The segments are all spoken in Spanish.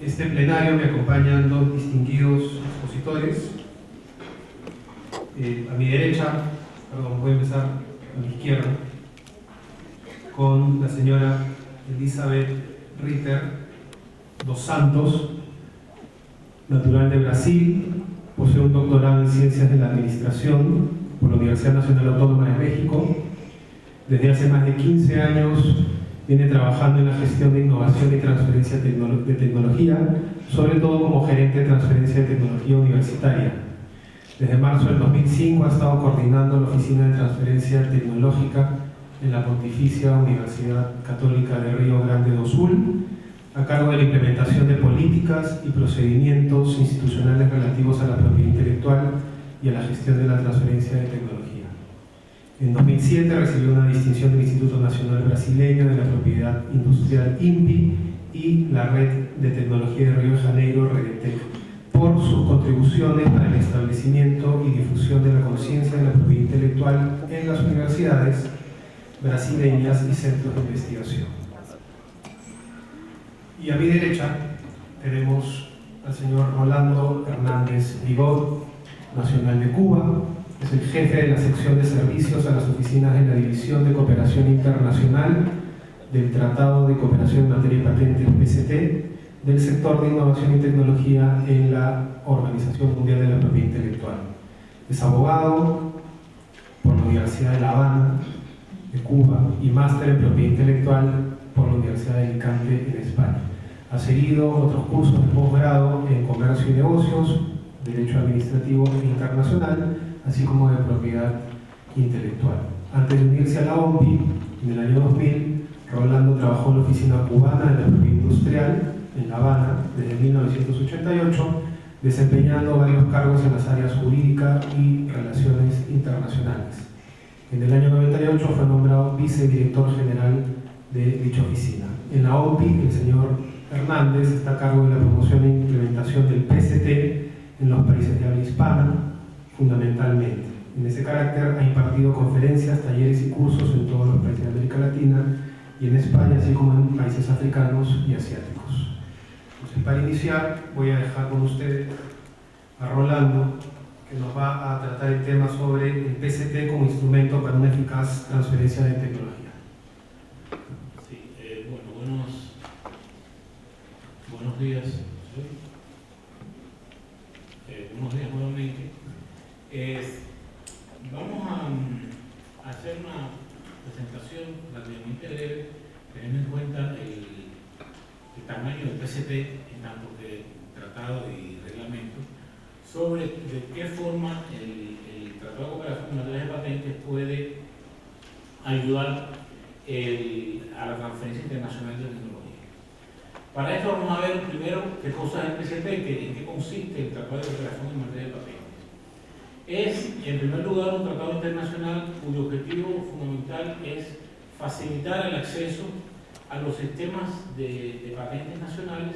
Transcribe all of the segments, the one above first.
este plenario me acompañan dos distinguidos expositores. A mi derecha, voy a empezar a mi izquierda, con la señora Elizabeth Ritter dos Santos, natural de Brasil, posee un doctorado en Ciencias de la Administración por la Universidad Nacional Autónoma de México. Desde hace más de 15 años viene trabajando en la gestión de innovación y transferencia de tecnología, sobre todo como gerente de transferencia de tecnología universitaria. Desde marzo del 2005 ha estado coordinando la Oficina de Transferencia Tecnológica en la Pontificia Universidad Católica de Río Grande do Sul, a cargo de la implementación de políticas y procedimientos institucionales relativos a la propiedad intelectual y a la gestión de la transferencia de tecnología. En 2007 recibió una distinción del Instituto Nacional Brasileño de la Propiedad Industrial INPI y la Red de Tecnología de Río de Janeiro, Redetec, por sus contribuciones para el establecimiento y difusión de la conciencia de la propiedad intelectual en las universidades brasileñas y centros de investigación. Y a mi derecha tenemos al señor Rolando Hernández Vigot, nacional de Cuba. Es el jefe de la sección de servicios a las oficinas de la División de Cooperación Internacional del Tratado de Cooperación en Materia de Patentes PCT del sector de innovación y tecnología en la Organización Mundial de la Propiedad Intelectual. Es abogado por la Universidad de La Habana, de Cuba, y máster en propiedad intelectual por la Universidad de Alicante, en España. Ha seguido otros cursos de posgrado en comercio y negocios, derecho administrativo e internacional, así como de propiedad intelectual. Antes de unirse a la OMPI, en el año 2000, Rolando trabajó en la Oficina Cubana de la Propiedad Industrial en La Habana desde 1988, desempeñando varios cargos en las áreas jurídica y relaciones internacionales. En el año 98 fue nombrado vicedirector general de dicha oficina. En la OMPI, el señor Hernández está a cargo de la promoción e implementación del PCT en los países de habla hispana, fundamentalmente. En ese carácter ha impartido conferencias, talleres y cursos en todos los países de América Latina y en España, así como en países africanos y asiáticos. Entonces, para iniciar, voy a dejar con ustedes a Rolando, que nos va a tratar el tema sobre el PCT como instrumento para una eficaz transferencia de tecnología. Sí, buenos días. Buenos días nuevamente. Vamos a hacer una presentación relativamente breve, teniendo en cuenta el tamaño del PCT, en tanto que tratado y reglamento, sobre de qué forma el Tratado de Cooperación en Materia de Patentes puede ayudar a la transferencia internacional de tecnología. Para esto vamos a ver primero qué cosa es el PCT y en qué consiste el Tratado de Cooperación en Materia de Patentes. Es, en primer lugar, un tratado internacional cuyo objetivo fundamental es facilitar el acceso a los sistemas de patentes nacionales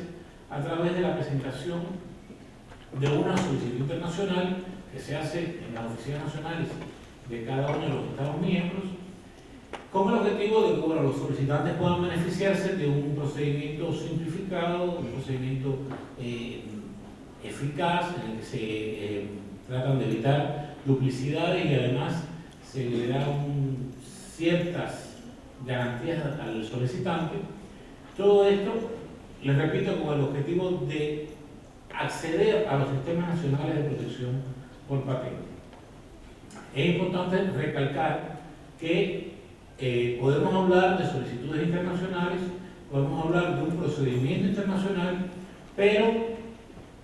a través de la presentación de una solicitud internacional que se hace en las oficinas nacionales de cada uno de los Estados miembros, con el objetivo de que los solicitantes puedan beneficiarse de un procedimiento simplificado, un procedimiento eficaz en el que se tratan de evitar duplicidades y además se le dan ciertas garantías al solicitante. Todo esto, les repito, con el objetivo de acceder a los sistemas nacionales de protección por patente. Es importante recalcar que podemos hablar de solicitudes internacionales, podemos hablar de un procedimiento internacional, pero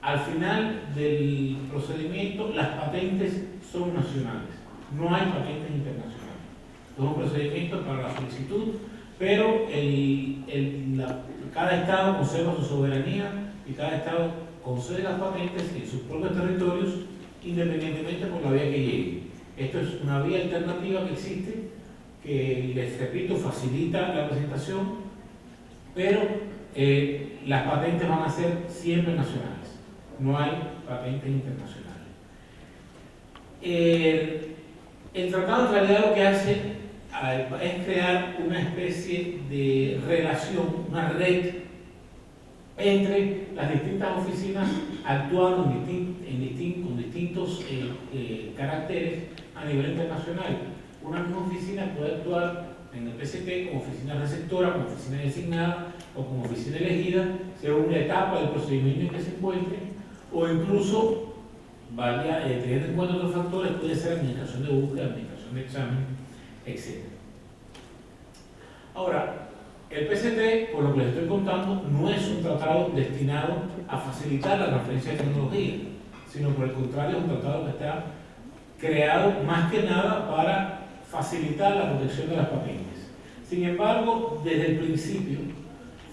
al final del procedimiento las patentes son nacionales, no hay patentes internacionales. Es un procedimiento para la solicitud, pero cada estado conserva su soberanía y cada estado concede las patentes en sus propios territorios, independientemente por la vía que llegue. Esto es una vía alternativa que existe, que, les repito, facilita la presentación, pero las patentes van a ser siempre nacionales. No hay patentes internacionales. El tratado en realidad lo que hace es crear una especie de relación, una red entre las distintas oficinas actuando con distintos caracteres a nivel internacional. Una misma oficina puede actuar en el PCT como oficina receptora, como oficina designada o como oficina elegida, según la etapa del procedimiento en que se encuentre, o incluso, teniendo en cuenta otros factores, puede ser administración de búsqueda, administración de examen, etc. Ahora, el PCT, por lo que les estoy contando, no es un tratado destinado a facilitar la transferencia de tecnología, sino por el contrario, es un tratado que está creado más que nada para facilitar la protección de las patentes. Sin embargo, desde el principio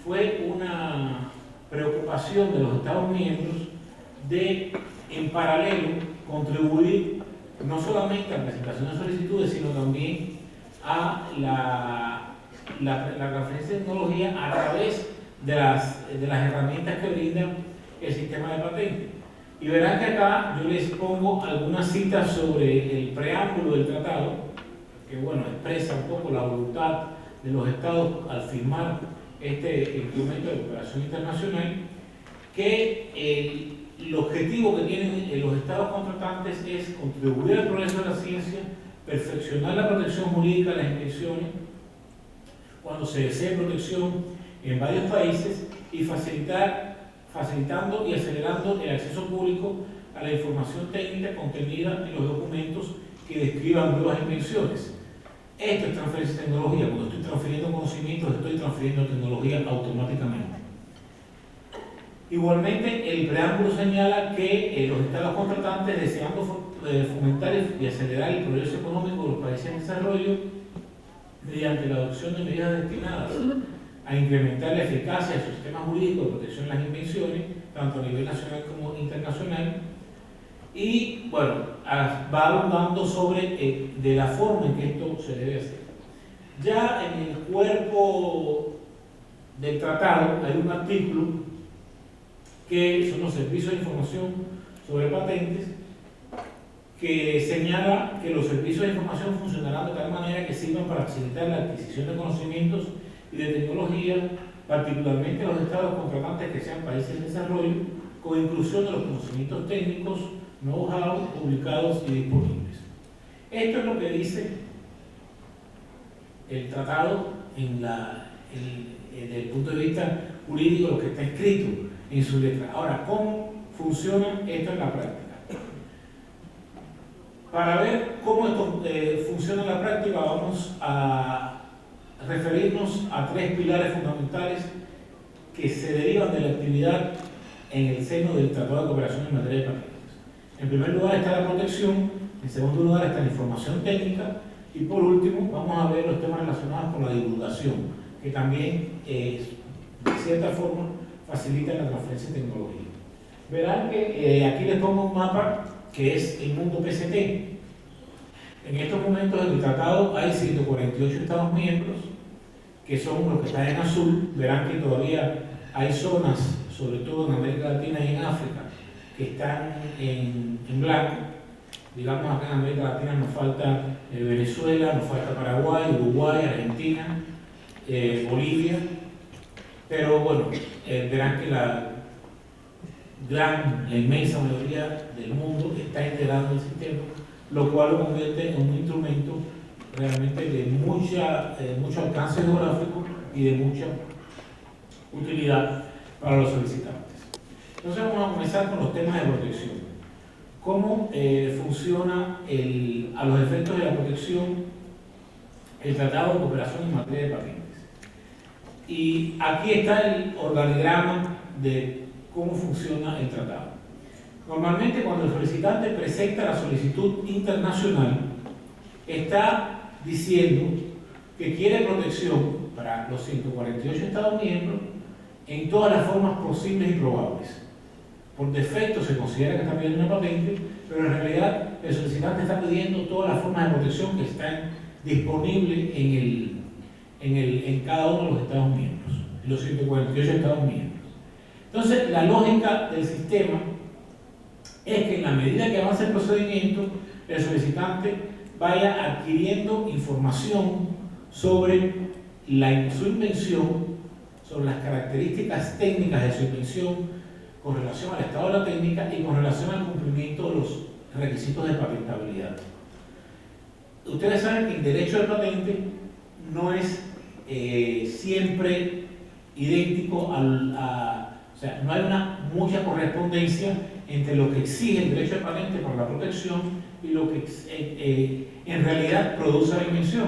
fue una preocupación de los Estados miembros de, en paralelo, contribuir no solamente a la presentación de solicitudes, sino también a la transferencia de tecnología a través de las herramientas que brinda el sistema de patentes. Y verán que acá yo les pongo algunas citas sobre el preámbulo del tratado, que bueno, expresa un poco la voluntad de los estados al firmar este instrumento de cooperación internacional, que el objetivo que tienen los estados contratantes es contribuir al progreso de la ciencia, perfeccionar la protección jurídica de las invenciones cuando se desee protección en varios países y facilitando y acelerando el acceso público a la información técnica contenida en los documentos que describan nuevas invenciones. Esto es transferencia de tecnología. Cuando estoy transfiriendo conocimientos, estoy transfiriendo tecnología automáticamente. Igualmente, el preámbulo señala que los estados contratantes, deseando fomentar y acelerar el progreso económico de los países en desarrollo, mediante la adopción de medidas destinadas a incrementar la eficacia de su sistema jurídico de protección de las invenciones, tanto a nivel nacional como internacional, y bueno, va abundando sobre de la forma en que esto se debe hacer. Ya en el cuerpo del tratado hay un artículo que son los servicios de información sobre patentes, que señala que los servicios de información funcionarán de tal manera que sirvan para facilitar la adquisición de conocimientos y de tecnología, particularmente a los estados contratantes que sean países en desarrollo, con inclusión de los conocimientos técnicos, know-how, publicados y disponibles. Esto es lo que dice el tratado desde el punto de vista jurídico, lo que está escrito en su letra. Ahora, ¿cómo funciona esto en la práctica? Para ver cómo esto funciona en la práctica, vamos a referirnos a tres pilares fundamentales que se derivan de la actividad en el seno del Tratado de Cooperación en materia de patentes. En primer lugar está la protección, en segundo lugar está la información técnica y por último vamos a ver los temas relacionados con la divulgación, que también de cierta forma facilitan la transferencia de tecnología. Verán que aquí les pongo un mapa que es el mundo PCT. En estos momentos en el tratado hay 148 estados miembros, que son los que están en azul. Verán que todavía hay zonas, sobre todo en América Latina y en África, que están en blanco. Digamos, acá en América Latina nos falta Venezuela, nos falta Paraguay, Uruguay, Argentina, Bolivia. Pero bueno, verán que la inmensa mayoría del mundo está integrado en el sistema, lo cual lo convierte en un instrumento realmente de mucho alcance geográfico y de mucha utilidad para los solicitantes. Entonces vamos a comenzar con los temas de protección. ¿Cómo funciona a los efectos de la protección el Tratado de Cooperación en materia de patentes? Y aquí está el organigrama de cómo funciona el tratado. Normalmente cuando el solicitante presenta la solicitud internacional, está diciendo que quiere protección para los 148 Estados miembros en todas las formas posibles y probables. Por defecto se considera que está pidiendo una patente, pero en realidad el solicitante está pidiendo todas las formas de protección que están disponibles en cada uno de los Estados miembros, en los 148 Estados miembros. Entonces, la lógica del sistema es que en la medida que avance el procedimiento, el solicitante vaya adquiriendo información sobre su invención, sobre las características técnicas de su invención con relación al estado de la técnica y con relación al cumplimiento de los requisitos de patentabilidad. Ustedes saben que el derecho de patente no es siempre idéntico o sea, no hay mucha correspondencia entre lo que exige el derecho de patente para la protección y lo que en realidad produce la invención.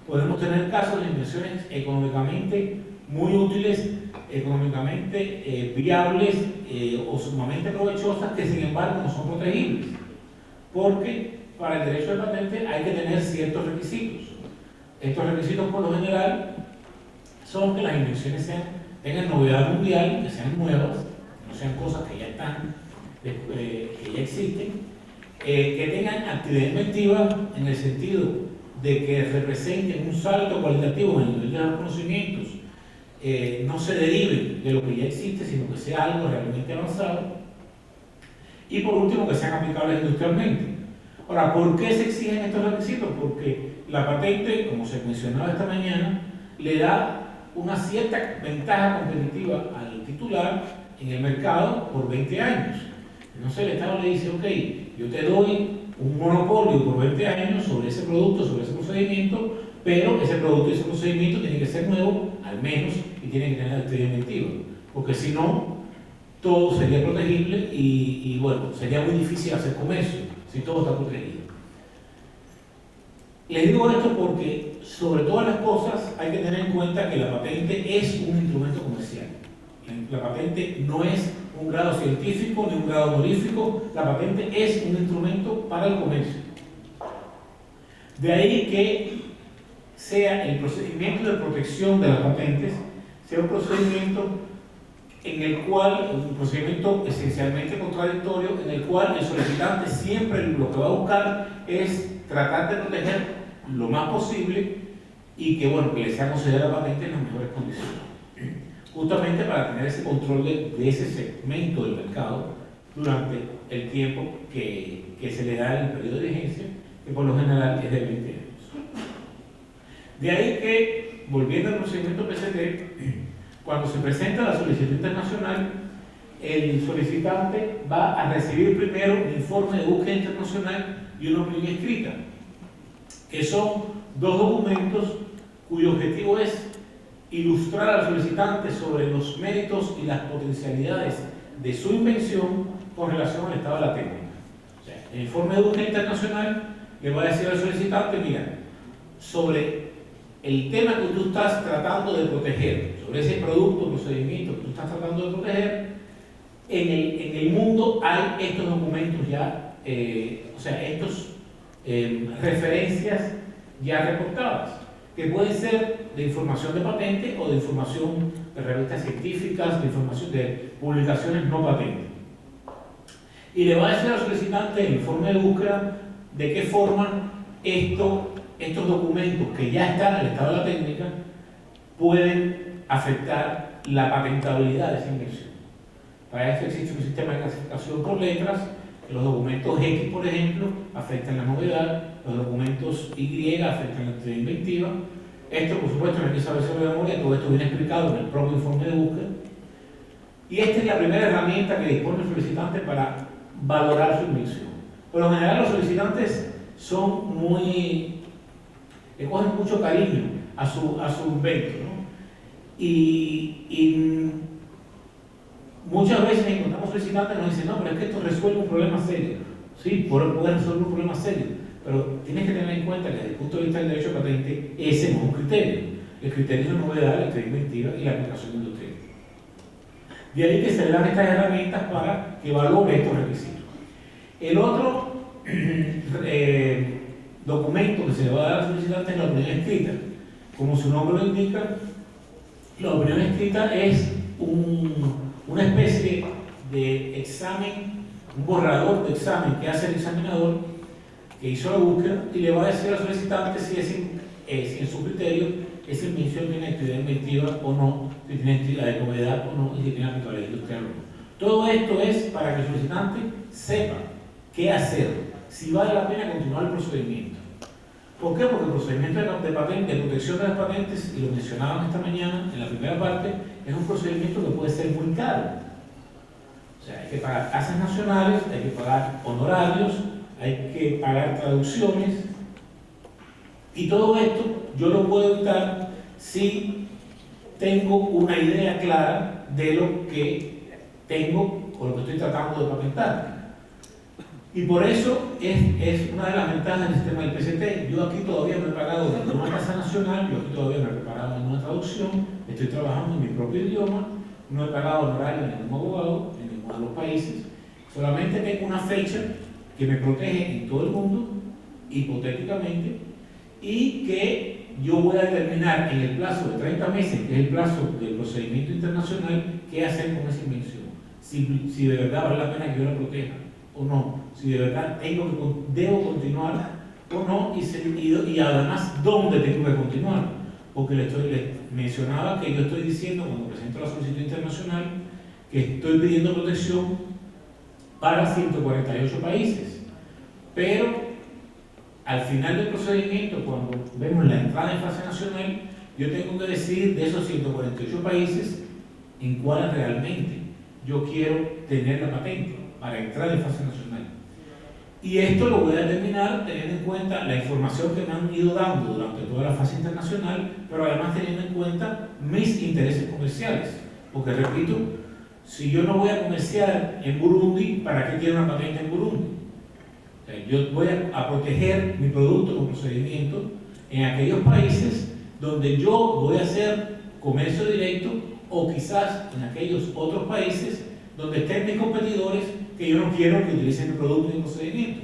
Podemos tener casos de invenciones económicamente muy útiles, económicamente viables o sumamente provechosas que sin embargo no son protegibles, porque para el derecho de patente hay que tener ciertos requisitos. Estos requisitos por lo general son que las invenciones tengan novedad mundial, que sean nuevas, no sean cosas que ya están, que ya existen, que tengan actividad inventiva en el sentido de que representen un salto cualitativo en el nivel de los conocimientos, no se deriven de lo que ya existe, sino que sea algo realmente avanzado, y por último que sean aplicables industrialmente. Ahora, ¿por qué se exigen estos requisitos? Porque la patente, como se mencionaba esta mañana, le da una cierta ventaja competitiva al titular en el mercado por 20 años. Entonces el Estado le dice, ok, yo te doy un monopolio por 20 años sobre ese producto, sobre ese procedimiento, pero ese producto y ese procedimiento tiene que ser nuevo, al menos, y tiene que tener actividad inventiva, porque si no, todo sería protegible y bueno, sería muy difícil hacer comercio si todo está protegido. Les digo esto porque sobre todas las cosas hay que tener en cuenta que la patente es un instrumento comercial. La patente no es un grado científico ni un grado honorífico, la patente es un instrumento para el comercio. De ahí que sea el procedimiento de protección de las patentes, sea un procedimiento en el cual, un procedimiento esencialmente contradictorio, en el cual el solicitante siempre lo que va a buscar es tratar de proteger lo más posible y que, bueno, que le sea concedida la patente en las mejores condiciones, justamente para tener ese control de ese segmento del mercado durante el tiempo que se le da en el periodo de vigencia, que por lo general es de 20 años. De ahí que, volviendo al procedimiento PCT, cuando se presenta la solicitud internacional, el solicitante va a recibir primero un informe de búsqueda internacional y una opinión escrita, que son dos documentos cuyo objetivo es ilustrar al solicitante sobre los méritos y las potencialidades de su invención con relación al estado de la técnica. O sea, el informe de búsqueda internacional le va a decir al solicitante, mira, sobre el tema que tú estás tratando de proteger, sobre ese producto, procedimiento que tú estás tratando de proteger, en el mundo hay estos documentos ya, o sea, estos referencias ya reportadas, que pueden ser de información de patente o de información de revistas científicas, de información de publicaciones no patentes. Y le va a decir al solicitante el informe de búsqueda de qué forma estos documentos que ya están en el estado de la técnica pueden afectar la patentabilidad de esa invención. Para esto existe un sistema de clasificación por letras. Los documentos X, por ejemplo, afectan la novedad, los documentos Y afectan la actividad inventiva. Esto, por supuesto, no hay que saberse de memoria, todo esto viene explicado en el propio informe de búsqueda. Y esta es la primera herramienta que dispone el solicitante para valorar su invención. Por lo general, los solicitantes le cogen mucho cariño a su invento, ¿no? Y muchas veces encontramos solicitantes que nos dicen, no, pero es que esto resuelve un problema serio. Sí, puede resolver un problema serio, pero tienes que tener en cuenta que desde el punto de vista del derecho de patente, ese no es un criterio. El criterio es la novedad, la actividad inventiva y la aplicación industrial. De ahí que se le dan estas herramientas para que valore estos requisitos. El otro documento que se le va a dar al solicitante es la opinión escrita. Como su nombre lo indica, la opinión escrita es una especie de examen, un borrador de examen que hace el examinador que hizo la búsqueda y le va a decir al solicitante si en su criterio esa invención tiene actividad inventiva o no, si tiene actividad de novedad o no, y si tiene aplicabilidad industrial o no. Todo esto es para que el solicitante sepa qué hacer, si vale la pena continuar el procedimiento. ¿Por qué? Porque el procedimiento de protección de las patentes, y lo mencionaban esta mañana en la primera parte, es un procedimiento que puede ser muy caro. O sea, hay que pagar tasas nacionales, hay que pagar honorarios, hay que pagar traducciones, y todo esto yo lo puedo evitar si tengo una idea clara de lo que tengo o lo que estoy tratando de patentar. Y por eso es una de las ventajas del sistema del PCT. Yo aquí todavía no he pagado ninguna tasa nacional, yo aquí todavía no he preparado ninguna traducción, estoy trabajando en mi propio idioma, no he pagado honorario a ningún abogado en ninguno de los países, solamente tengo una fecha que me protege en todo el mundo, hipotéticamente, y que yo voy a determinar en el plazo de 30 meses, que es el plazo del procedimiento internacional, qué hacer con esa invención. Si de verdad vale la pena que yo la proteja o no, si de verdad debo continuar o no, y además dónde tengo que continuar, porque les mencionaba que yo estoy diciendo cuando presento la solicitud internacional que estoy pidiendo protección para 148 países, pero al final del procedimiento, cuando vemos la entrada en fase nacional, yo tengo que decidir de esos 148 países en cuáles realmente yo quiero tener la patente para entrar en fase nacional. Y esto lo voy a determinar teniendo en cuenta la información que me han ido dando durante toda la fase internacional, pero además teniendo en cuenta mis intereses comerciales. Porque repito, si yo no voy a comerciar en Burundi, ¿para qué quiero una patente en Burundi? O sea, yo voy a proteger mi producto o procedimiento en aquellos países donde yo voy a hacer comercio directo, o quizás en aquellos otros países donde estén mis competidores que yo no quiero que utilicen mi producto y mi procedimiento.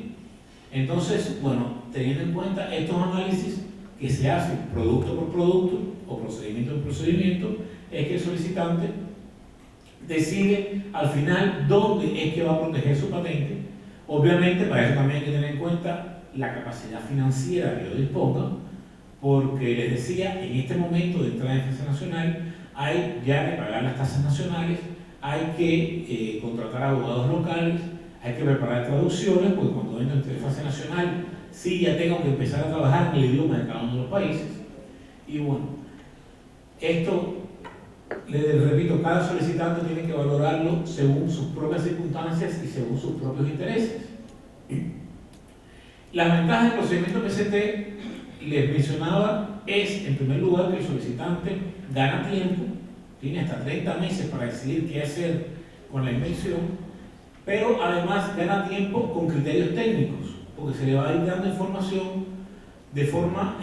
Entonces, bueno, teniendo en cuenta estos análisis que se hacen producto por producto o procedimiento por procedimiento, es que el solicitante decide al final dónde es que va a proteger su patente. Obviamente, para eso también hay que tener en cuenta la capacidad financiera que yo disponga, porque les decía, en este momento de entrada en fase nacional, hay ya que pagar las tasas nacionales, hay que contratar abogados locales, hay que preparar traducciones, porque cuando entro en fase nacional, sí ya tengo que empezar a trabajar en el idioma de cada uno de los países. Y bueno, esto, les repito, cada solicitante tiene que valorarlo según sus propias circunstancias y según sus propios intereses. Las ventajas del procedimiento PCT, les mencionaba, es en primer lugar que el solicitante gana tiempo, tiene hasta 30 meses para decidir qué hacer con la invención, pero además gana tiempo con criterios técnicos, porque se le va a ir dando información de forma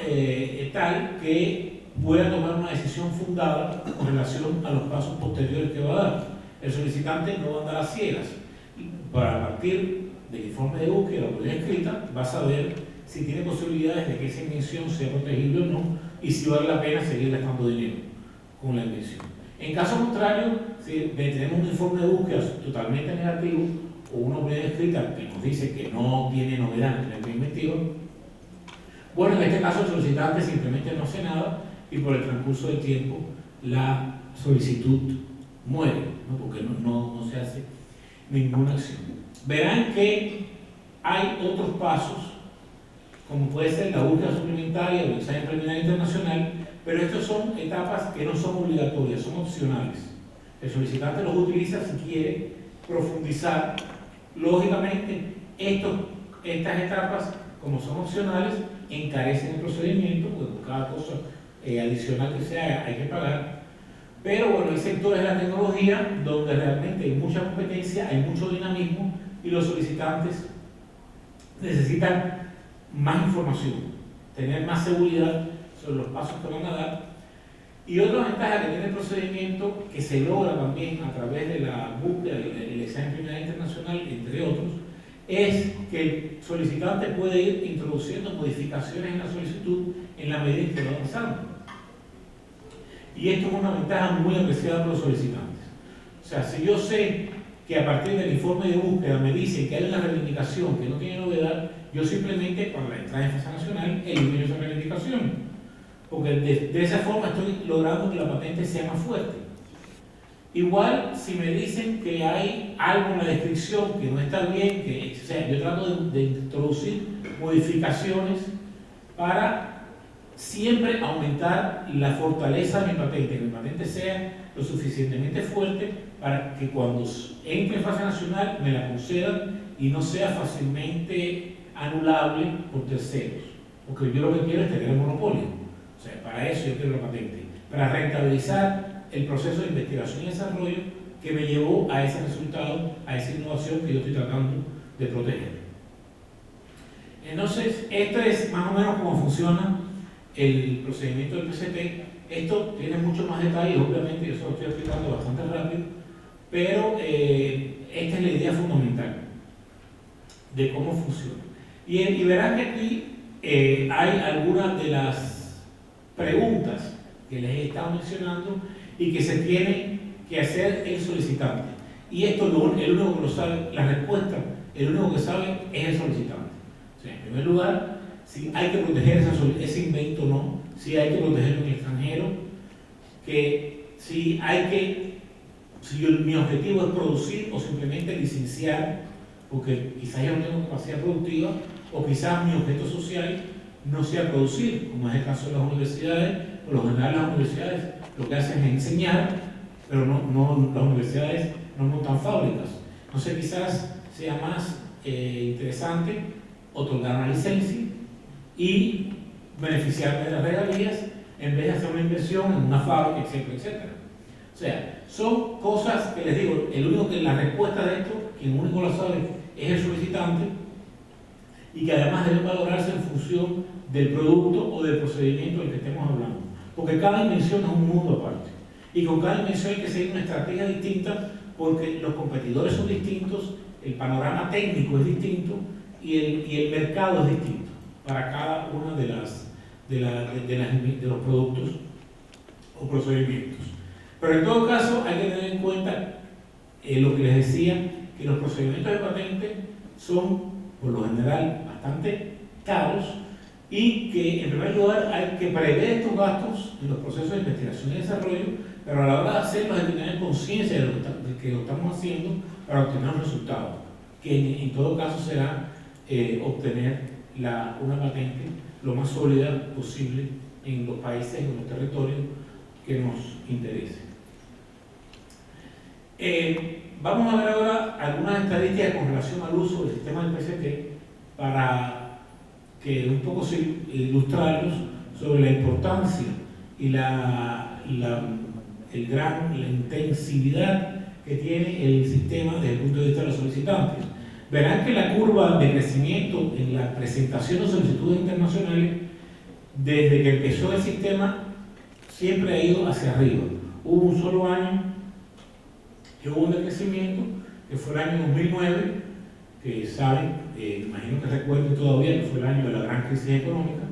tal que pueda tomar una decisión fundada con relación a los pasos posteriores que va a dar. El solicitante no va a andar a ciegas. Para partir del informe de búsqueda o de escrita, va a saber si tiene posibilidades de que esa invención sea protegible o no, y si vale la pena seguir gastando dinero con la invención. En caso contrario, si tenemos un informe de búsqueda totalmente negativo o una opinión escrita que nos dice que no tiene novedad en el plan investigado, bueno, en este caso el solicitante simplemente no hace nada y por el transcurso del tiempo la solicitud muere, ¿no? Porque no se hace ninguna acción. Verán que hay otros pasos, como puede ser la búsqueda suplementaria o el examen preliminar internacional, pero estas son etapas que no son obligatorias, son opcionales. El solicitante los utiliza si quiere profundizar. Lógicamente, estas etapas, como son opcionales, encarecen el procedimiento, porque por cada cosa adicional que se haga hay que pagar. Pero bueno, hay sectores de la tecnología donde realmente hay mucha competencia, hay mucho dinamismo y los solicitantes necesitan más información, tener más seguridad sobre los pasos que van a dar. Y otra ventaja que tiene el procedimiento, que se logra también a través de la búsqueda del examen preliminar internacional, entre otros, es que el solicitante puede ir introduciendo modificaciones en la solicitud en la medida en que va avanzando. Y esto es una ventaja muy apreciada por los solicitantes. O sea, si yo sé que a partir del informe de búsqueda me dicen que hay una reivindicación que no tiene novedad, yo simplemente, para la entrada en fase nacional, elimino esa reivindicación. Porque de esa forma estoy logrando que la patente sea más fuerte. Igual, si me dicen que hay algo en la descripción que no está bien, o sea, yo trato de introducir modificaciones para siempre aumentar la fortaleza de mi patente, que mi patente sea lo suficientemente fuerte para que cuando entre en fase nacional me la concedan y no sea fácilmente anulable por terceros. Porque yo lo que quiero es tener el monopolio. O sea, para eso yo quiero la patente, para rentabilizar el proceso de investigación y desarrollo que me llevó a ese resultado, a esa innovación que yo estoy tratando de proteger. Entonces, esto es más o menos cómo funciona el procedimiento del PCT. Esto tiene mucho más detalles, obviamente, yo se lo estoy explicando bastante rápido, pero esta es la idea fundamental de cómo funciona. Y verán que aquí hay algunas de las preguntas que les he estado mencionando y que se tiene que hacer el solicitante. Y esto el único que lo sabe, la respuesta, el único que sabe es el solicitante. O sea, en primer lugar, si hay que proteger ese invento o no, si hay que protegerlo en el extranjero, que si mi objetivo es producir o simplemente licenciar, porque quizás yo no tengo capacidad productiva, o quizás mi objeto social no sea producir, como es el caso de las universidades. Por lo general las universidades lo que hacen es enseñar, pero las universidades no montan fábricas. Entonces quizás sea más interesante otorgar una licencia y beneficiarme de las regalías en vez de hacer una inversión en una fábrica, etcétera, etcétera. O sea, son cosas que les digo, el único que la respuesta de esto, quien único la sabe, es el solicitante, y que además debe valorarse en función del producto o del procedimiento del que estemos hablando. Porque cada invención es un mundo aparte. Y con cada invención hay que seguir una estrategia distinta porque los competidores son distintos, el panorama técnico es distinto y el mercado es distinto para cada uno de los productos o procedimientos. Pero en todo caso hay que tener en cuenta lo que les decía, que los procedimientos de patente son por lo general bastante caros y que en primer lugar hay que prever estos gastos en los procesos de investigación y desarrollo, pero a la hora de hacerlos hay que tener conciencia de que lo estamos haciendo para obtener un resultado, que en todo caso será obtener una patente lo más sólida posible en los países, en los territorios que nos interesen. Vamos a ver ahora algunas estadísticas con relación al uso del sistema del PCT para que un poco ilustrarlos sobre la importancia y la intensividad que tiene el sistema desde el punto de vista de los solicitantes. Verán que la curva de crecimiento en la presentación de solicitudes internacionales, desde que empezó el sistema, siempre ha ido hacia arriba. Hubo un solo año que hubo un decrecimiento, que fue el año 2009, que saben, imagino que recuerden todavía que fue el año de la gran crisis económica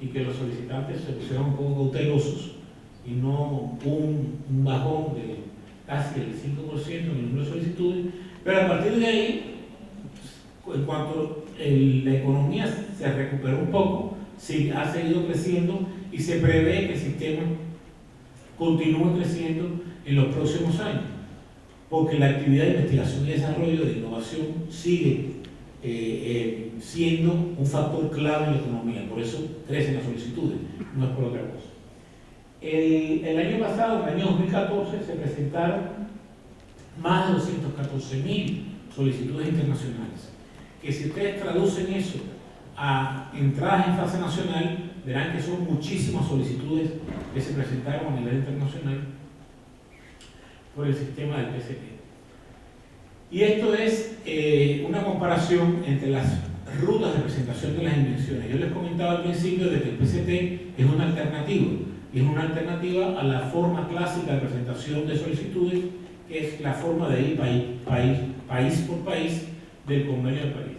y que los solicitantes se pusieron un poco cautelosos y no hubo un bajón de casi el 5% en el número de solicitudes, pero a partir de ahí, en cuanto la economía se recuperó un poco, sí, ha seguido creciendo y se prevé que el sistema continúe creciendo en los próximos años, porque la actividad de investigación y desarrollo de innovación sigue siendo un factor clave en la economía, por eso crecen las solicitudes, no es por otra cosa. El año pasado, en el año 2014, se presentaron más de 214.000 solicitudes internacionales, que si ustedes traducen eso a entradas en fase nacional, verán que son muchísimas solicitudes que se presentaron a nivel internacional por el sistema del PCT. Y esto es una comparación entre las rutas de presentación de las invenciones. Yo les comentaba al principio de que el PCT es una alternativa, y es una alternativa a la forma clásica de presentación de solicitudes, que es la forma de ir país por país del Convenio de París.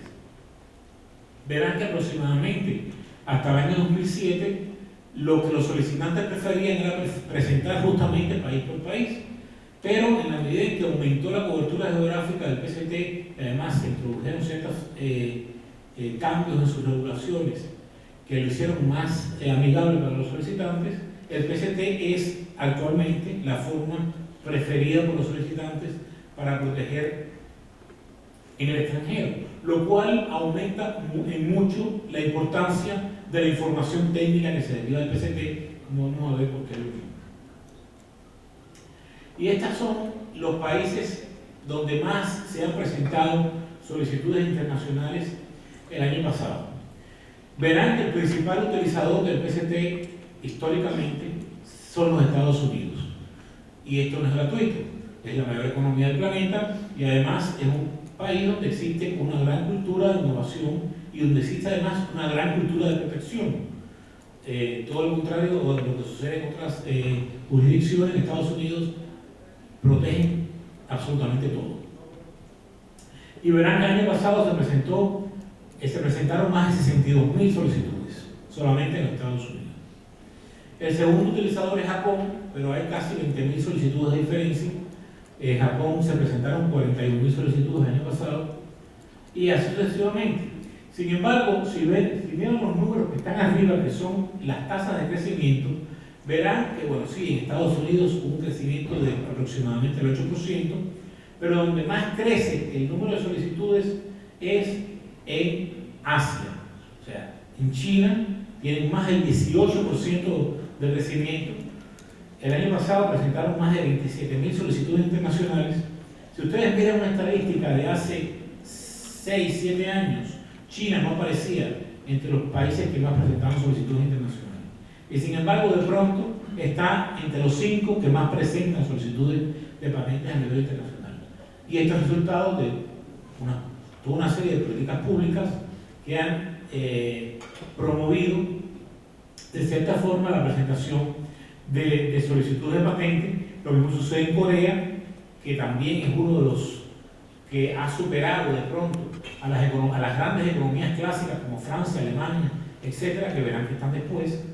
Verán que aproximadamente hasta el año 2007 lo que los solicitantes preferían era presentar justamente país por país, pero en la medida en que aumentó la cobertura geográfica del PCT, además se introdujeron ciertos cambios en sus regulaciones que lo hicieron más amigable para los solicitantes, el PCT es actualmente la forma preferida por los solicitantes para proteger en el extranjero, lo cual aumenta en mucho la importancia de la información técnica que se deriva del PCT, como vamos a ver por qué es lo mismo. Y estos son los países donde más se han presentado solicitudes internacionales el año pasado. Verán que el principal utilizador del PCT históricamente son los Estados Unidos. Y esto no es gratuito, es la mayor economía del planeta y además es un país donde existe una gran cultura de innovación y donde existe además una gran cultura de protección. Todo lo contrario de lo que sucede en otras jurisdicciones, en Estados Unidos protegen absolutamente todo. Y verán que el año pasado se presentaron más de 62.000 solicitudes, solamente en los Estados Unidos. El segundo utilizador es Japón, pero hay casi 20.000 solicitudes de diferencia. En Japón se presentaron 41.000 solicitudes el año pasado, y así sucesivamente. Sin embargo, si vieron los números que están arriba, que son las tasas de crecimiento, verán que, bueno, sí, en Estados Unidos hubo un crecimiento de aproximadamente el 8%, pero donde más crece el número de solicitudes es en Asia. O sea, en China tienen más del 18% de crecimiento. El año pasado presentaron más de 27.000 solicitudes internacionales. Si ustedes miran una estadística de hace 6, 7 años, China no aparecía entre los países que más presentaban solicitudes internacionales. Y sin embargo, de pronto está entre los 5 que más presentan solicitudes de patentes a nivel internacional. Y esto es resultado de toda una serie de políticas públicas que han promovido de cierta forma la presentación de solicitudes de patente. Lo mismo sucede en Corea, que también es uno de los que ha superado de pronto a las grandes economías clásicas como Francia, Alemania, etcétera, que verán que están después,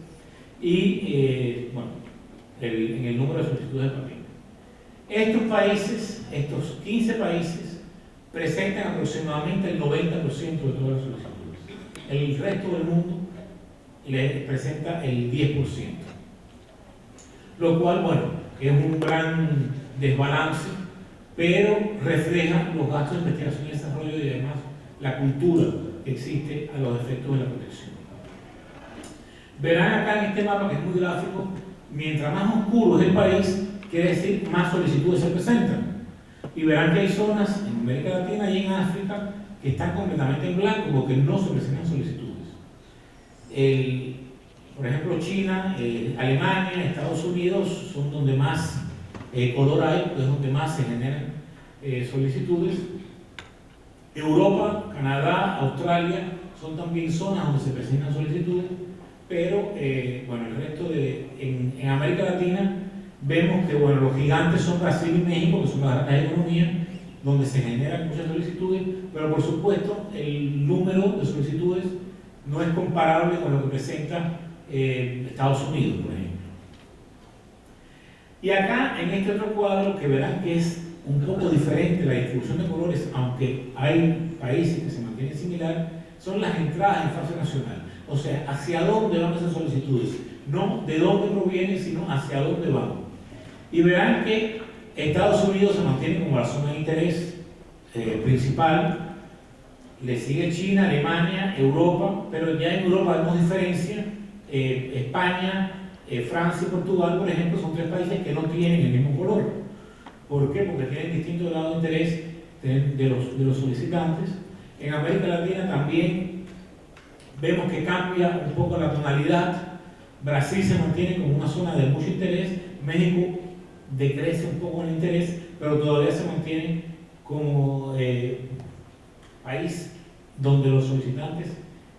y bueno, en el número de solicitudes de patente. Estos países, estos 15 países, presentan aproximadamente el 90% de todas las solicitudes. El resto del mundo les presenta el 10%. Lo cual, bueno, es un gran desbalance, pero refleja los gastos de investigación y desarrollo y además la cultura que existe a los efectos de la protección. Verán acá en este mapa, que es muy gráfico, mientras más oscuro es el país, quiere decir más solicitudes se presentan. Y verán que hay zonas en América Latina y en África que están completamente en blanco porque no se presentan solicitudes. Por ejemplo, China, Alemania, Estados Unidos son donde más color hay, es donde más se generan solicitudes. Europa, Canadá, Australia son también zonas donde se presentan solicitudes, pero bueno, el resto en América Latina vemos que, bueno, los gigantes son Brasil y México, que son las grandes economías donde se generan muchas solicitudes, pero por supuesto el número de solicitudes no es comparable con lo que presenta Estados Unidos, por ejemplo. Y acá, en este otro cuadro, que verán que es un poco diferente la distribución de colores, aunque hay países que se mantienen similar, son las entradas en fase nacional. O sea, hacia dónde van esas solicitudes. No de dónde provienen, sino hacia dónde van. Y verán que Estados Unidos se mantiene como la zona de interés principal. Le sigue China, Alemania, Europa, pero ya en Europa vemos diferencia. España, Francia y Portugal, por ejemplo, son 3 países que no tienen el mismo color. ¿Por qué? Porque tienen distintos grados de interés de los solicitantes. En América Latina también vemos que cambia un poco la tonalidad. Brasil se mantiene como una zona de mucho interés, México decrece un poco el interés, pero todavía se mantiene como país donde los solicitantes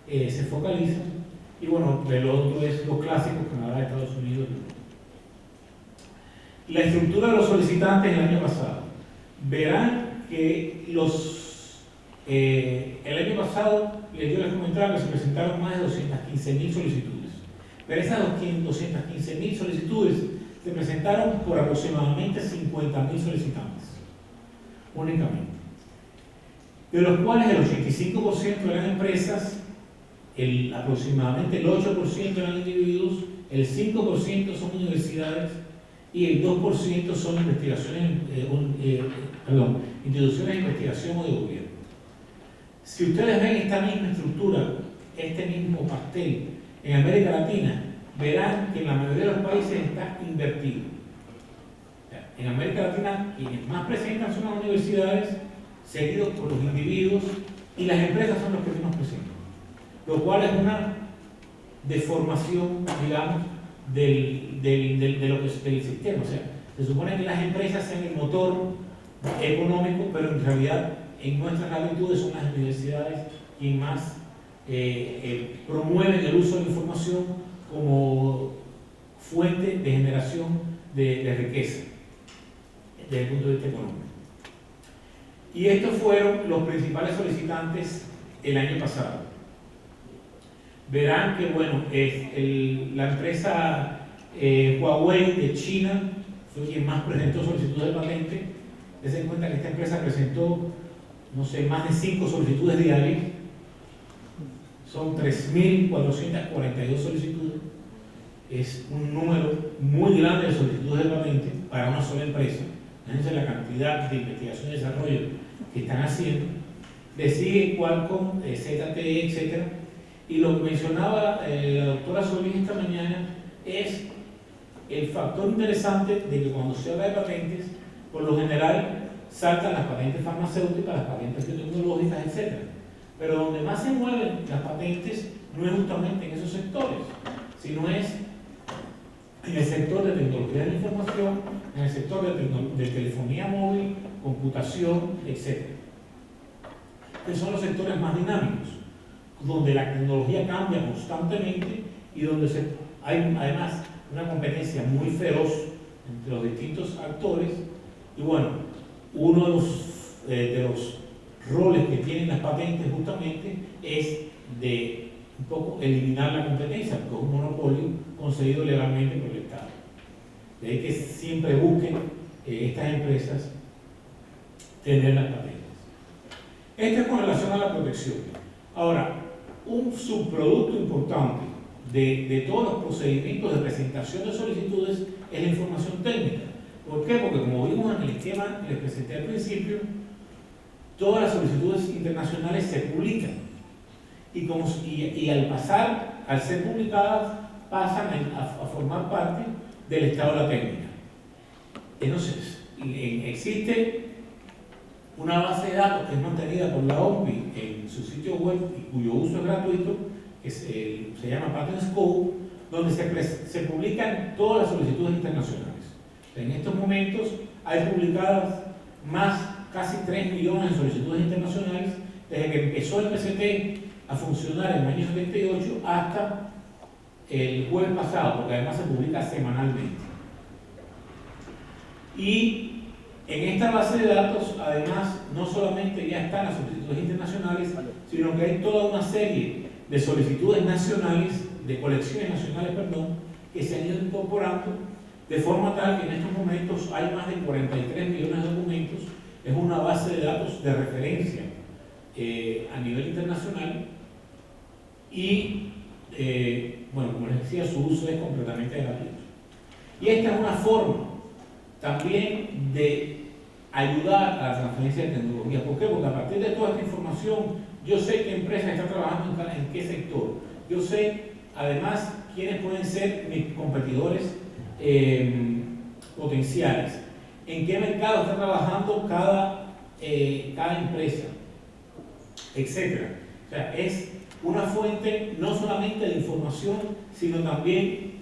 se focalizan. Y bueno, el otro es los clásicos, Canadá, Estados Unidos. La estructura de los solicitantes el año pasado. Verán que el año pasado, les comentaba que se presentaron más de 215.000 solicitudes. Pero esas 215.000 solicitudes se presentaron por aproximadamente 50.000 solicitantes, únicamente. De los cuales el 85% eran empresas, aproximadamente el 8% eran individuos, el 5% son universidades y el 2% son instituciones de investigación o de gobierno. Si ustedes ven esta misma estructura, este mismo pastel en América Latina, verán que en la mayoría de los países está invertido. En América Latina, quienes más presentan son las universidades, seguidos por los individuos, y las empresas son los que menos presentan. Lo cual es una deformación, digamos, del sistema. O sea, se supone que las empresas sean el motor económico, pero en realidad, en nuestras latitudes, son las universidades quienes más promueven el uso de la información como fuente de generación de riqueza desde el punto de vista económico. Y estos fueron los principales solicitantes el año pasado. Verán que, bueno, la empresa Huawei de China fue quien más presentó solicitudes de patente. Dense en cuenta que esta empresa presentó, no sé, más de 5 solicitudes diarias. Son 3.442 solicitudes. Es un número muy grande de solicitudes de patente para una sola empresa. Fíjense la cantidad de investigación y desarrollo que están haciendo. Le sigue Qualcomm, ZTE, etc. Y lo que mencionaba la doctora Solís esta mañana es el factor interesante de que cuando se habla de patentes, por lo general saltan las patentes farmacéuticas, las patentes biotecnológicas, etc. Pero donde más se mueven las patentes no es justamente en esos sectores, sino es en el sector de tecnología de la información, en el sector de telefonía móvil, computación, etc. Que son los sectores más dinámicos, donde la tecnología cambia constantemente y donde hay además una competencia muy feroz entre los distintos actores. Y bueno, uno de los roles que tienen las patentes justamente es de un poco eliminar la competencia, porque es un monopolio concedido legalmente por el Estado. De ahí que siempre busquen estas empresas tener las patentes. Esto es con relación a la protección. Ahora, un subproducto importante de todos los procedimientos de presentación de solicitudes es la información técnica. ¿Por qué? Porque como vimos en el esquema que les presenté al principio, todas las solicitudes internacionales se publican y al pasar, al ser publicadas, pasan a formar parte del estado de la técnica. Entonces, existe una base de datos que es mantenida por la OMPI en su sitio web y cuyo uso es gratuito, que se llama PatentScope, donde se publican todas las solicitudes internacionales. En estos momentos hay publicadas casi 3 millones de solicitudes internacionales desde que empezó el PCT a funcionar en el año 78 hasta el jueves pasado, porque además se publica semanalmente. Y en esta base de datos, además, no solamente ya están las solicitudes internacionales, sino que hay toda una serie de solicitudes nacionales, de colecciones nacionales, que se han ido incorporando, de forma tal que en estos momentos hay más de 43 millones de documentos. Es una base de datos de referencia a nivel internacional y, bueno, como les decía, su uso es completamente gratuito. Y esta es una forma también de ayudar a la transferencia de tecnología. ¿Por qué? Porque a partir de toda esta información, yo sé qué empresa está trabajando en qué sector. Yo sé, además, quiénes pueden ser mis competidores potenciales. En qué mercado está trabajando cada empresa, etcétera. O sea, es una fuente no solamente de información, sino también,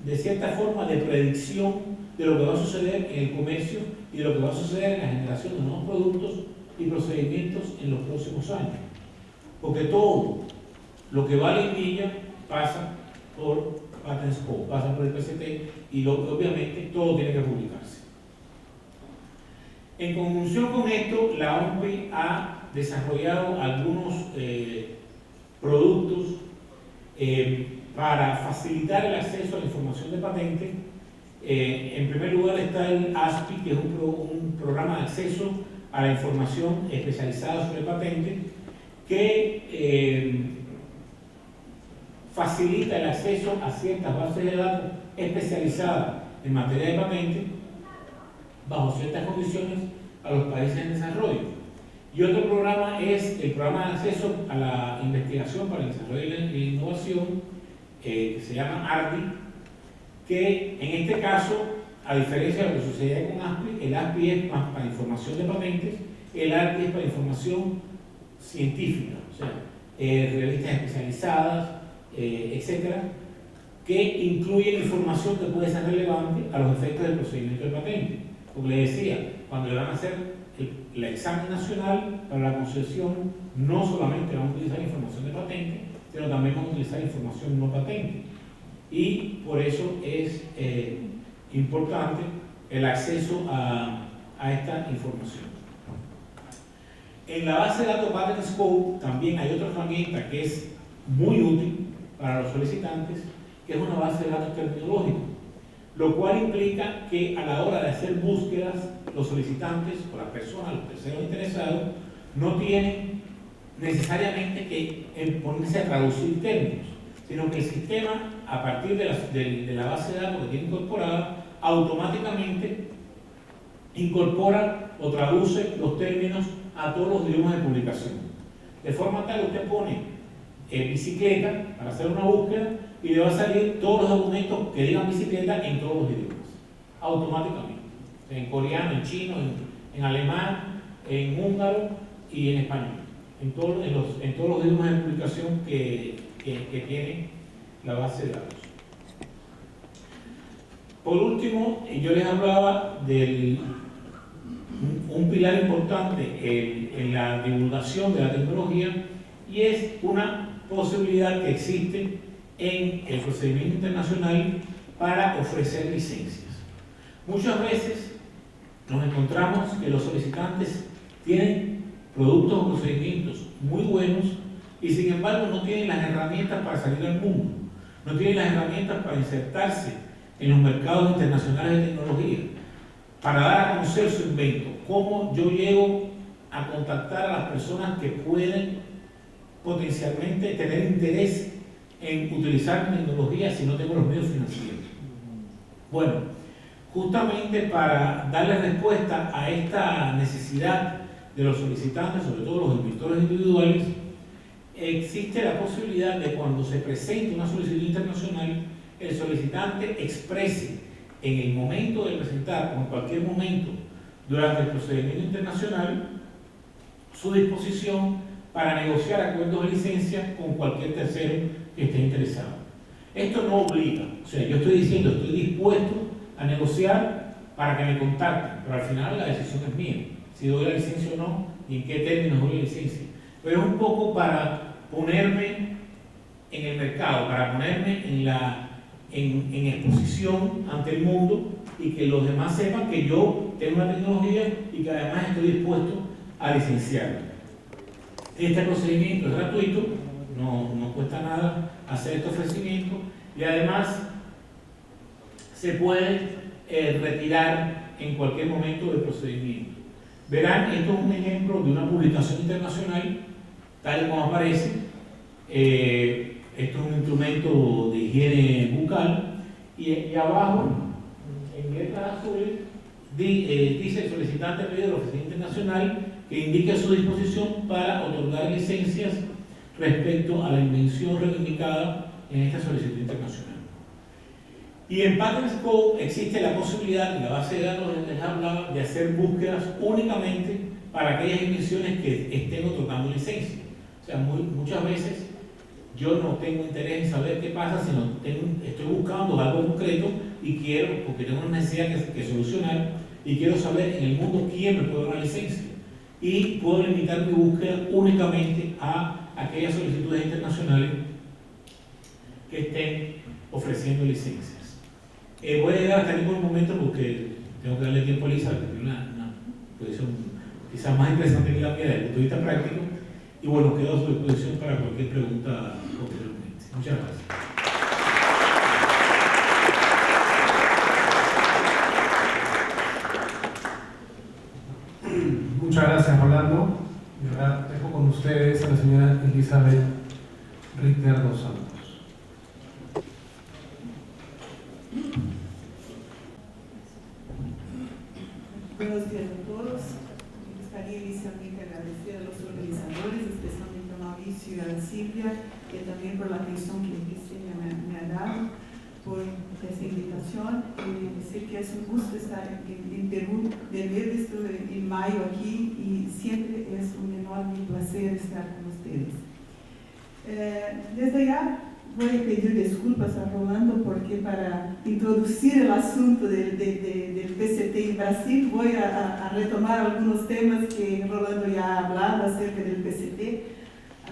de cierta forma, de predicción de lo que va a suceder en el comercio y de lo que va a suceder en la generación de nuevos productos y procedimientos en los próximos años. Porque todo lo que vale en Villa pasa por PatentScope, pasa por el PCT y obviamente todo tiene que publicarse. En conjunción con esto, la OMPI ha desarrollado algunos productos para facilitar el acceso a la información de patente. En primer lugar está el ASPI, que es un programa de acceso a la información especializada sobre patente, que facilita el acceso a ciertas bases de datos especializadas en materia de patente bajo ciertas condiciones a los países en desarrollo. Y otro programa es el programa de acceso a la investigación para el desarrollo y la innovación, que se llama ARPI, que en este caso, a diferencia de lo que sucedía con ASPI, el ASPI es más para información de patentes, el ARPI es para información científica, o sea, revistas especializadas, etcétera, que incluyen información que puede ser relevante a los efectos del procedimiento de patente. Como les decía, cuando le van a hacer el examen nacional para la concesión, no solamente van a utilizar información de patente, sino también van a utilizar información no patente. Y por eso es importante el acceso a esta información. En la base de datos Patent Scope también hay otra herramienta que es muy útil para los solicitantes, que es una base de datos terminológica, lo cual implica que a la hora de hacer búsquedas, los solicitantes o las personas, los terceros interesados, no tienen necesariamente que ponerse a traducir términos, sino que el sistema, a partir de la base de datos que tiene incorporada, automáticamente incorpora o traduce los términos a todos los idiomas de publicación. De forma tal que usted pone bicicleta para hacer una búsqueda y le va a salir todos los documentos que digan bicicleta en todos los idiomas, automáticamente. En coreano, en chino, en alemán, en húngaro y en español. En todos los idiomas de publicación que tiene la base de datos. Por último, yo les hablaba de un pilar importante en la divulgación de la tecnología, y es una posibilidad que existe en el procedimiento internacional para ofrecer licencias. Muchas veces nos encontramos que los solicitantes tienen productos o procedimientos muy buenos y sin embargo no tienen las herramientas para salir al mundo, no tienen las herramientas para insertarse en los mercados internacionales de tecnología, para dar a conocer su invento. ¿Cómo yo llego a contactar a las personas que pueden potencialmente tener interés en utilizar mi tecnología si no tengo los medios financieros? Bueno, justamente para darle respuesta a esta necesidad de los solicitantes, sobre todo los inventores individuales, existe la posibilidad de, cuando se presente una solicitud internacional, el solicitante exprese en el momento de presentar, o en cualquier momento durante el procedimiento internacional, su disposición para negociar acuerdos de licencia con cualquier tercero que esté interesado. Esto no obliga, o sea, yo estoy diciendo, estoy dispuesto a negociar para que me contacten, pero al final la decisión es mía, si doy la licencia o no, y en qué términos doy la licencia. Pero es un poco para ponerme en el mercado, para ponerme en exposición ante el mundo, y que los demás sepan que yo tengo una tecnología y que además estoy dispuesto a licenciarla. Este procedimiento es gratuito, no cuesta nada hacer este ofrecimiento, y además se puede retirar en cualquier momento del procedimiento. Verán, esto es un ejemplo de una publicación internacional, tal como aparece. Esto es un instrumento de higiene bucal, y abajo, en letras azules, dice: el solicitante pide a la Oficina Internacional que indique su disposición para otorgar licencias respecto a la invención reivindicada en esta solicitud internacional. Y en Patent Scope existe la posibilidad, en la base de datos les hablaba, de hacer búsquedas únicamente para aquellas invenciones que estén otorgando licencia. O sea, muchas veces yo no tengo interés en saber qué pasa, sino estoy buscando algo concreto y quiero, porque tengo una necesidad que solucionar, y quiero saber en el mundo quién me puede dar una licencia. Y puedo limitar mi búsqueda únicamente a aquellas solicitudes internacionales que estén ofreciendo licencias. Voy a llegar hasta aquí por un momento porque tengo que darle tiempo a Elisa, que tiene una posición quizás más interesante que la mía desde el punto de vista práctico. Y bueno, quedo a su disposición para cualquier pregunta posteriormente. Muchas gracias. Muchas gracias, Rolando. Y ahora dejo con ustedes a la señora Elizabeth Ritter dos Santos. Buenos días a todos. Me gustaría inicialmente agradecer a los organizadores, especialmente a Mauricio y a Silvia, que también por la atención que me me ha dado por esta invitación. Sé que es un gusto estar en Perú. De ver esto en mayo aquí y siempre es un enorme placer estar con ustedes. Desde ya voy a pedir disculpas a Rolando porque para introducir el asunto del PCT en Brasil voy a retomar algunos temas que Rolando ya ha hablado acerca del PCT.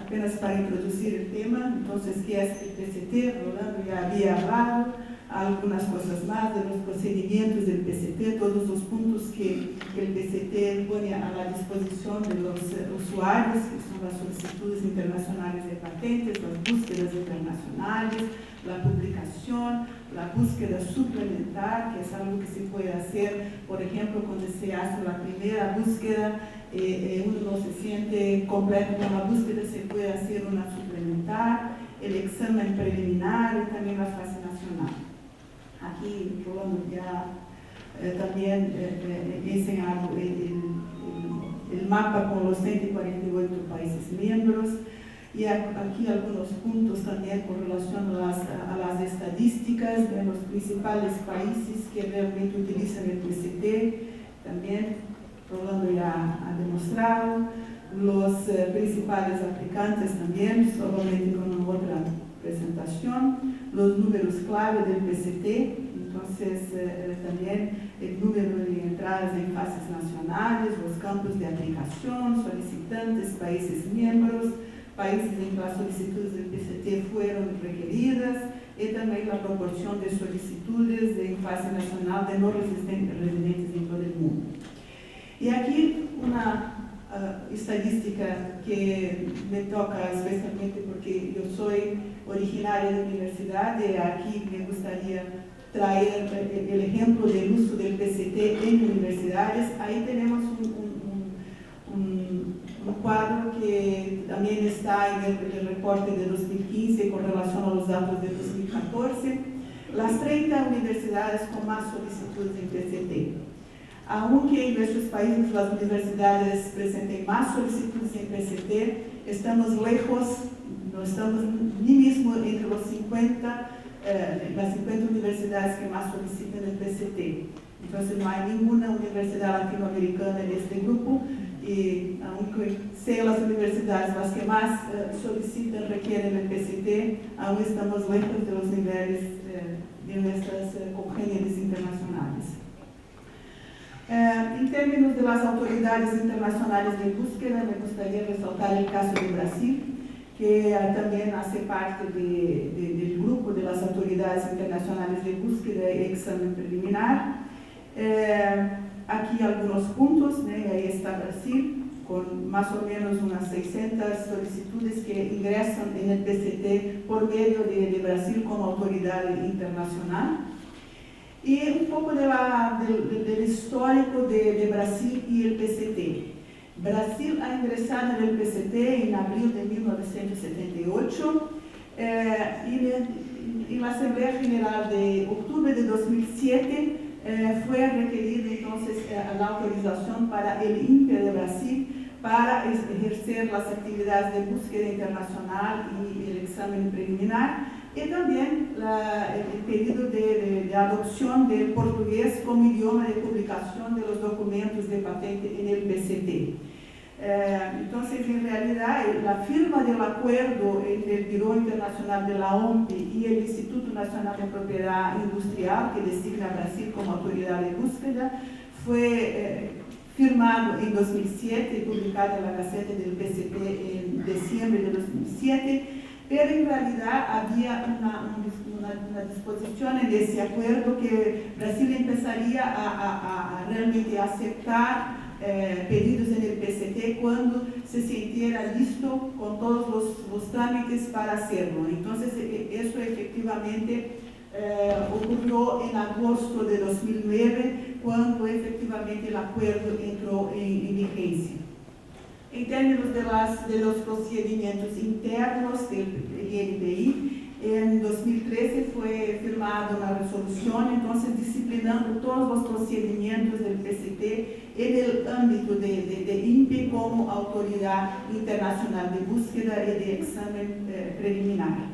Apenas para introducir el tema, entonces, ¿qué es el PCT? Rolando ya había hablado, algunas cosas más de los procedimientos del PCT, todos los puntos que el PCT pone a la disposición de los usuarios, que son las solicitudes internacionales de patentes, las búsquedas internacionales, la publicación, la búsqueda suplementar, que es algo que se puede hacer, por ejemplo, cuando se hace la primera búsqueda, uno no se siente completo con la búsqueda, se puede hacer una suplementar, el examen preliminar y también la fase nacional. Aquí Rolando ya también enseñado el mapa con los 148 países miembros. Y aquí algunos puntos también con relación a las estadísticas de los principales países que realmente utilizan el PCT. También Rolando ya ha demostrado los principales aplicantes también, solamente con otra presentación, los números clave del PCT. Entonces, también el número de entradas en fases nacionales, los campos de aplicación, solicitantes, países miembros, países en que las solicitudes del PCT fueron requeridas y también la proporción de solicitudes en fase nacional de no residentes en todo el mundo. Y aquí una estadística que me toca especialmente porque yo soy originaria de la universidad y aquí me gustaría traer el ejemplo del uso del PCT en universidades. Ahí tenemos un cuadro que también está en el reporte de 2015 con relación a los datos de 2014, las 30 universidades con más solicitudes en PCT. Aunque en nuestros países las universidades presenten más solicitudes en PCT, estamos lejos, no estamos ni mismo entre los 50, las 50 universidades que más solicitan el PCT. Entonces no hay ninguna universidad latinoamericana en este grupo y aunque sean las universidades las que más solicitan, requieren el PCT, aún estamos lejos de los niveles de nuestras congéneres internacionales. En términos de las autoridades internacionales de búsqueda, me gustaría resaltar el caso de Brasil, que también hace parte del grupo de las autoridades internacionales de búsqueda y examen preliminar. Aquí algunos puntos, ahí está Brasil, con más o menos unas 600 solicitudes que ingresan en el PCT por medio de Brasil como autoridad internacional. Y un poco del histórico de Brasil y el PCT. Brasil ha ingresado en el PCT en abril de 1978 y en la Asamblea General de octubre de 2007 fue requerida entonces la autorización para el INPE de Brasil para ejercer las actividades de búsqueda internacional y el examen preliminar. Y también el pedido de adopción del portugués como idioma de publicación de los documentos de patente en el PCT. Entonces, en realidad, la firma del acuerdo entre el Bureau Internacional de la OMPI y el Instituto Nacional de Propiedad Industrial, que designa a Brasil como autoridad de búsqueda, fue firmado en 2007 y publicado en la Gaceta del PCT en diciembre de 2007. Pero en realidad había una disposición en ese acuerdo que Brasil empezaría a realmente aceptar pedidos en el PCT cuando se sintiera listo con todos los trámites para hacerlo. Entonces, eso efectivamente ocurrió en agosto de 2009, cuando efectivamente el acuerdo entró en vigencia. En términos de los procedimientos internos del INPI, en 2013 fue firmada una resolución, entonces disciplinando todos los procedimientos del PCT en el ámbito de INPI como autoridad internacional de búsqueda y de examen preliminar.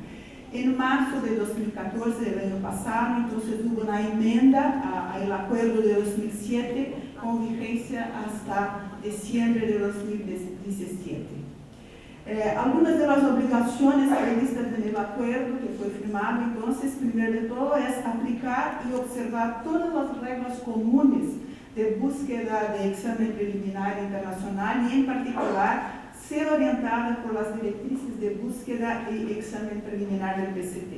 En marzo de 2014, del año pasado, entonces hubo una enmienda al acuerdo de 2007 con vigencia hasta diciembre de 2017. Algunas de las obligaciones previstas en el acuerdo que fue firmado, entonces, primero de todo, es aplicar y observar todas las reglas comunes de búsqueda de examen preliminar internacional y, en particular, ser orientada por las directrices de búsqueda y examen preliminar del PCT.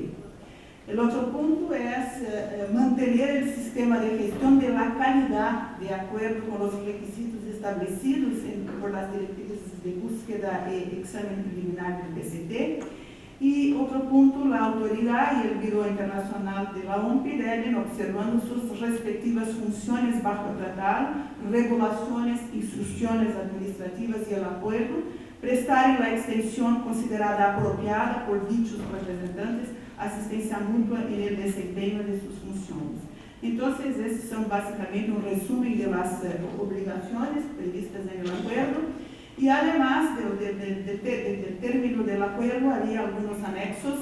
El otro punto es mantener el sistema de gestión de la calidad de acuerdo con los requisitos establecidos por las directrices de búsqueda y examen preliminar del PCT. Y otro punto, la autoridad y el Biro Internacional de la OMPI deben, observando sus respectivas funciones bajo el tratado, regulaciones, instrucciones administrativas y el acuerdo, prestar la extensión considerada apropiada por dichos representantes asistencia mutua en el desempeño de sus funciones. Entonces, estos son básicamente un resumen de las obligaciones previstas en el acuerdo. Y además del término del acuerdo, había algunos anexos,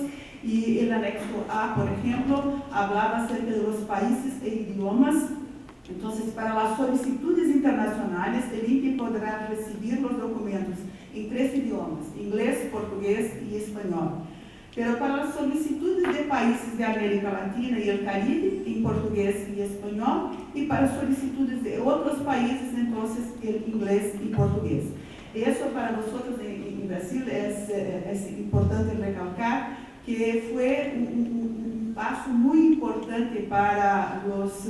y el anexo A, por ejemplo, hablaba acerca de los países e idiomas. Entonces, para las solicitudes internacionales, el INPI podrá recibir los documentos en 3 idiomas, inglés, portugués y español. Pero para las solicitudes de países de América Latina y el Caribe, en portugués y español, y para solicitudes de otros países, entonces, el inglés y portugués. Eso para nosotros en Brasil es importante recalcar que fue un paso muy importante para los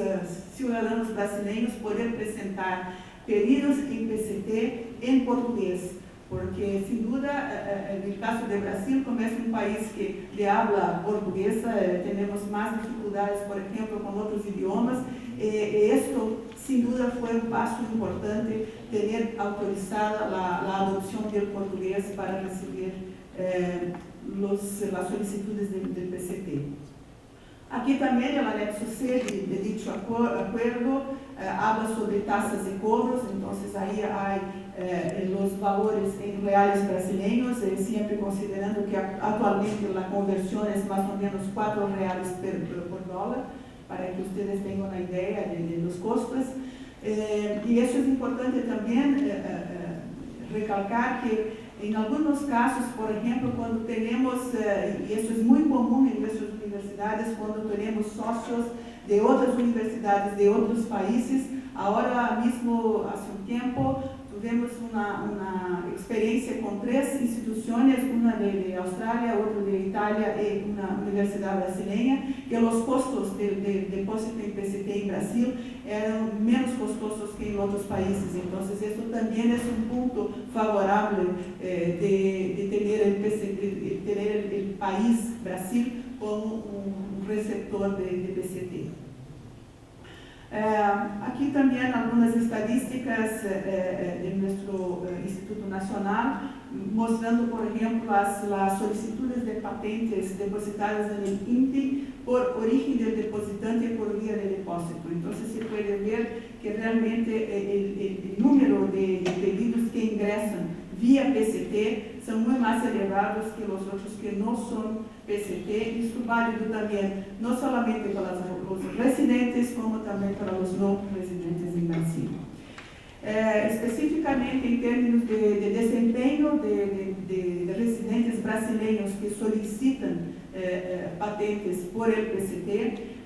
ciudadanos brasileños poder presentar pedidos en PCT en portugués. Porque, sin duda, en el caso de Brasil, como es un país que de habla portuguesa, tenemos más dificultades, por ejemplo, con otros idiomas. Esto, sin duda, fue un paso importante, tener autorizada la adopción del portugués para recibir las solicitudes del PCT. Aquí también el anexo C de dicho acuerdo habla sobre tasas de cobros, entonces ahí hay los valores en reales brasileños, siempre considerando que actualmente la conversión es más o menos 4 reales por dólar, para que ustedes tengan una idea de los costos. Y eso es importante también recalcar que en algunos casos, por ejemplo, cuando tenemos, y eso es muy común en nuestras universidades, cuando tenemos socios de otras universidades de otros países, ahora mismo, hace un tiempo, tuvimos una experiencia con 3 instituciones, una de Australia, otra de Italia y una universidad brasileña, que los costos de depósito en PCT en Brasil eran menos costosos que en otros países. Entonces, eso también es un punto favorable de tener el país, Brasil, como un receptor de PCT. Aquí también algunas estadísticas de nuestro Instituto Nacional, mostrando, por ejemplo, las solicitudes de patentes depositadas en el INPI por origen del depositante y por vía de depósito. Entonces, se puede ver que realmente el número de pedidos que ingresan vía PCT son muy más elevados que los otros que no son PCT, y esto válido también, no solamente para los residentes, como también para los no residentes en Brasil. Específicamente en términos de desempeño de residentes brasileños que solicitan patentes por el PCT,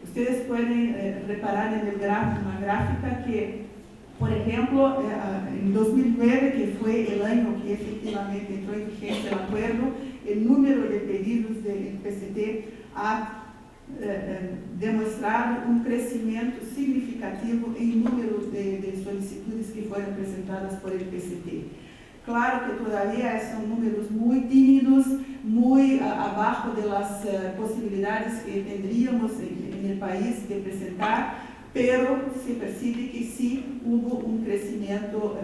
ustedes pueden reparar en el una gráfica que, por ejemplo, en 2009, que fue el año que efectivamente entró en vigencia el acuerdo, el número de pedidos del PCT ha demostrado un crecimiento significativo en número de solicitudes que fueron presentadas por el PCT. Claro que todavía son números muy tímidos, muy abajo de las posibilidades que tendríamos en el país de presentar, pero se percibe que sí hubo un crecimiento,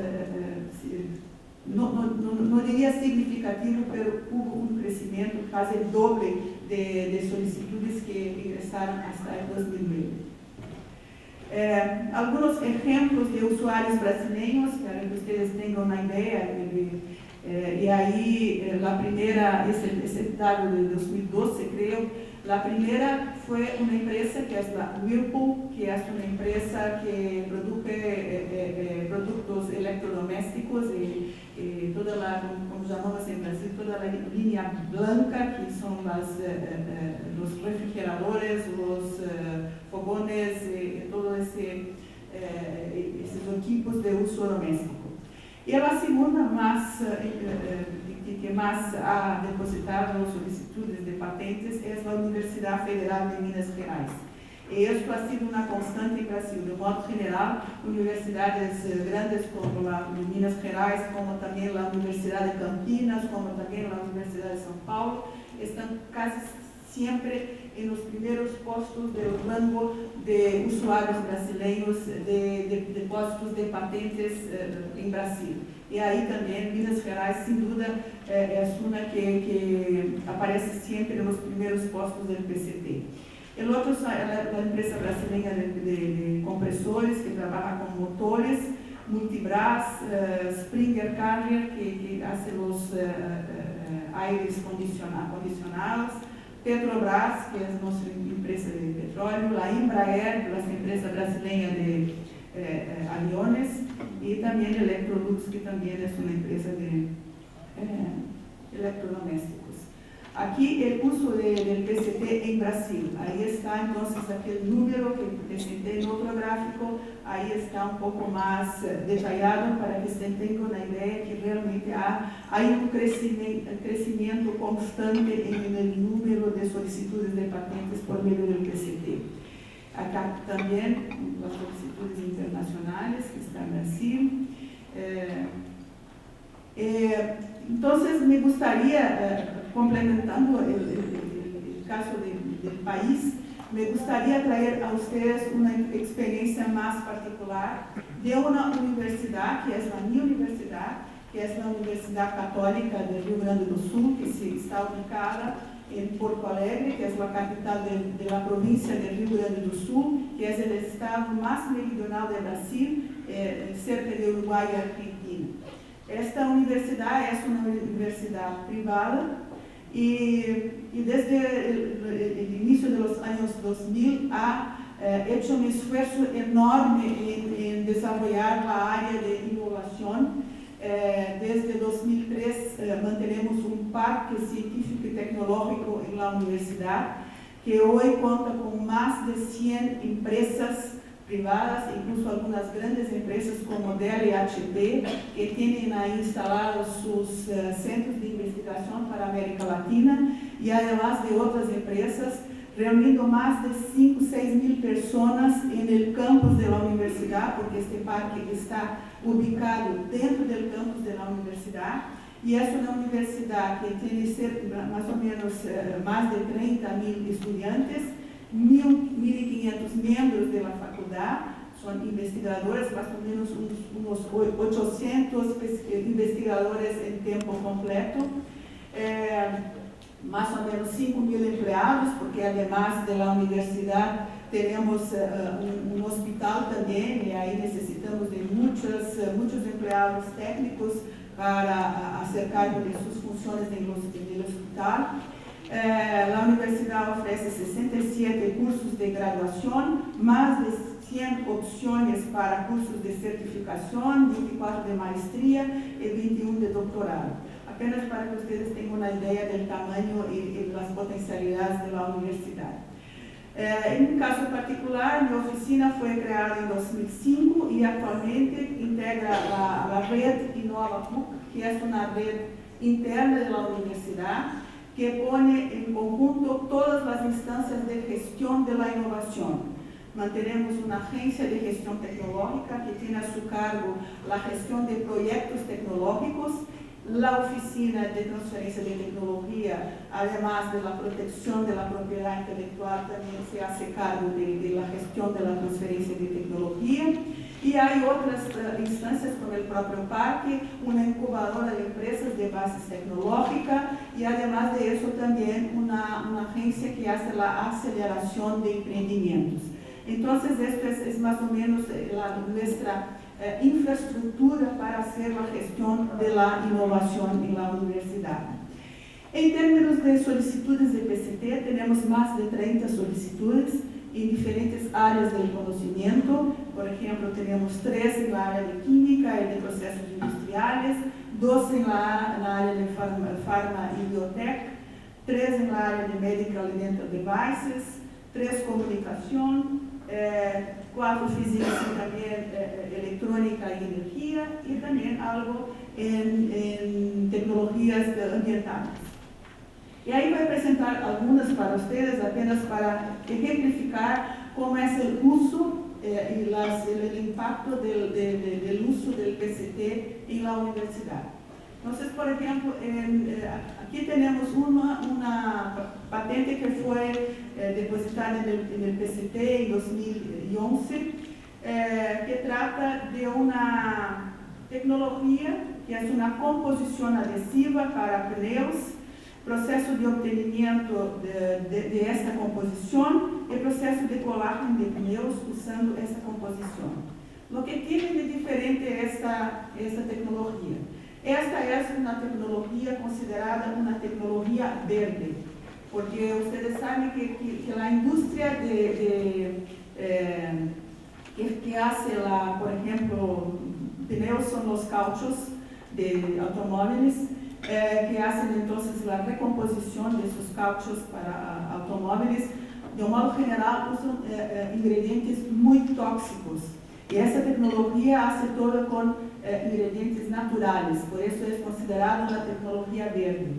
no diría significativo, pero hubo un crecimiento casi el doble de solicitudes que ingresaron hasta el 2009. Algunos ejemplos de usuarios brasileños, para que ustedes tengan una idea Y ahí la primera, ese dato de 2012 creo, la primera fue una empresa que es la Whirlpool, que es una empresa que produce productos electrodomésticos y toda la, como llamamos en Brasil, toda la línea blanca, que son los refrigeradores, los fogones, todos esos equipos de uso doméstico. Y la segunda que más ha depositado solicitudes de patentes es la Universidad Federal de Minas Gerais. Y esto ha sido una constante en Brasil. De modo general, universidades grandes como la de Minas Gerais, como también la Universidad de Campinas, como también la Universidad de São Paulo, están casi siempre en los primeros puestos del rango de usuarios brasileños de depósitos de patentes en Brasil. Y ahí también Minas Gerais, sin duda, es una que aparece siempre en los primeros puestos del PCT. El otro es la empresa brasileña de compresores que trabaja con motores, Multibras, Springer Carrier, que hace los aires acondicionados, Petrobras, que es nuestra empresa de petróleo, la Embraer, la empresa brasileña de aviones, y también Electrolux, que también es una empresa de electrodomésticos. Aquí el uso del PCT en Brasil, ahí está entonces aquel número que presenté en otro gráfico, ahí está un poco más detallado para que se tenga una idea que realmente hay un crecimiento constante en el número de solicitudes de patentes por medio del PCT. Acá también las solicitudes internacionales que está en Brasil. Entonces me gustaría, complementando el caso del país, me gustaría traer a ustedes una experiencia más particular de una universidad, que es mi universidad, que es la Universidad Católica del Rio Grande do Sul, que está ubicada en Porto Alegre, que es la capital de la provincia del Rio Grande do Sul, que es el estado más meridional de Brasil, cerca de Uruguay y Argentina. Esta universidad es una universidad privada y desde el inicio de los años 2000 ha hecho un esfuerzo enorme en desarrollar la área de innovación. Desde 2003 mantenemos un parque científico y tecnológico en la universidad que hoy cuenta con más de 100 empresas privadas, incluso algunas grandes empresas como Dell y HP, que tienen ahí instalados sus centros de investigación para América Latina, y además de otras empresas, reuniendo más de 5 o 6 mil personas en el campus de la universidad, porque este parque está ubicado dentro del campus de la universidad, y es una universidad que tiene más o menos más de 30.000 estudiantes, 1.500 miembros de la facultad, son investigadores, más o menos unos 800 investigadores en tiempo completo, más o menos 5.000 empleados, porque además de la universidad tenemos un hospital también, y ahí necesitamos de muchos empleados técnicos para hacer cargo de sus funciones en el hospital. La universidad ofrece 67 cursos de graduación, más de 100 opciones para cursos de certificación, 24 de maestría y 21 de doctorado. Apenas para que ustedes tengan una idea del tamaño y las potencialidades de la universidad. En un caso particular, mi oficina fue creada en 2005 y actualmente integra la red InnovaPUC, que es una red interna de la universidad, que pone en conjunto todas las instancias de gestión de la innovación. Mantenemos una agencia de gestión tecnológica que tiene a su cargo la gestión de proyectos tecnológicos, la oficina de transferencia de tecnología, además de la protección de la propiedad intelectual, también se hace cargo de la gestión de la transferencia de tecnología. Y hay otras instancias como el propio parque, una incubadora de empresas de bases tecnológicas, y además de eso también una agencia que hace la aceleración de emprendimientos. Entonces, esto es más o menos nuestra infraestructura para hacer la gestión de la innovación en la universidad. En términos de solicitudes de PCT, tenemos más de 30 solicitudes en diferentes áreas del conocimiento. Por ejemplo, tenemos 3 en la área de química y de procesos industriales, 2 en la área de farma y biotech, 3 en la área de medical and dental devices, 3 comunicación, 4 física y también electrónica y energía, y también algo en tecnologías ambientales. Y ahí voy a presentar algunas para ustedes, apenas para ejemplificar cómo es el uso y el impacto del uso del PCT en la universidad. Entonces, por ejemplo, aquí tenemos una patente que fue depositada en el PCT en 2011, que trata de una tecnología que es una composición adhesiva para pneus, proceso de obtenimiento de esta composición y proceso de colaje de pneus usando esta composición. Lo que tiene de diferente esta tecnología. Esta es una tecnología considerada una tecnología verde, porque ustedes saben que la industria que hace, por ejemplo, pneus son los cauchos de automóviles, que hacen entonces la recomposición de esos cauchos para automóviles, de un modo general usan ingredientes muy tóxicos. Y esta tecnología hace todo con ingredientes naturales, por eso es considerada una tecnología verde.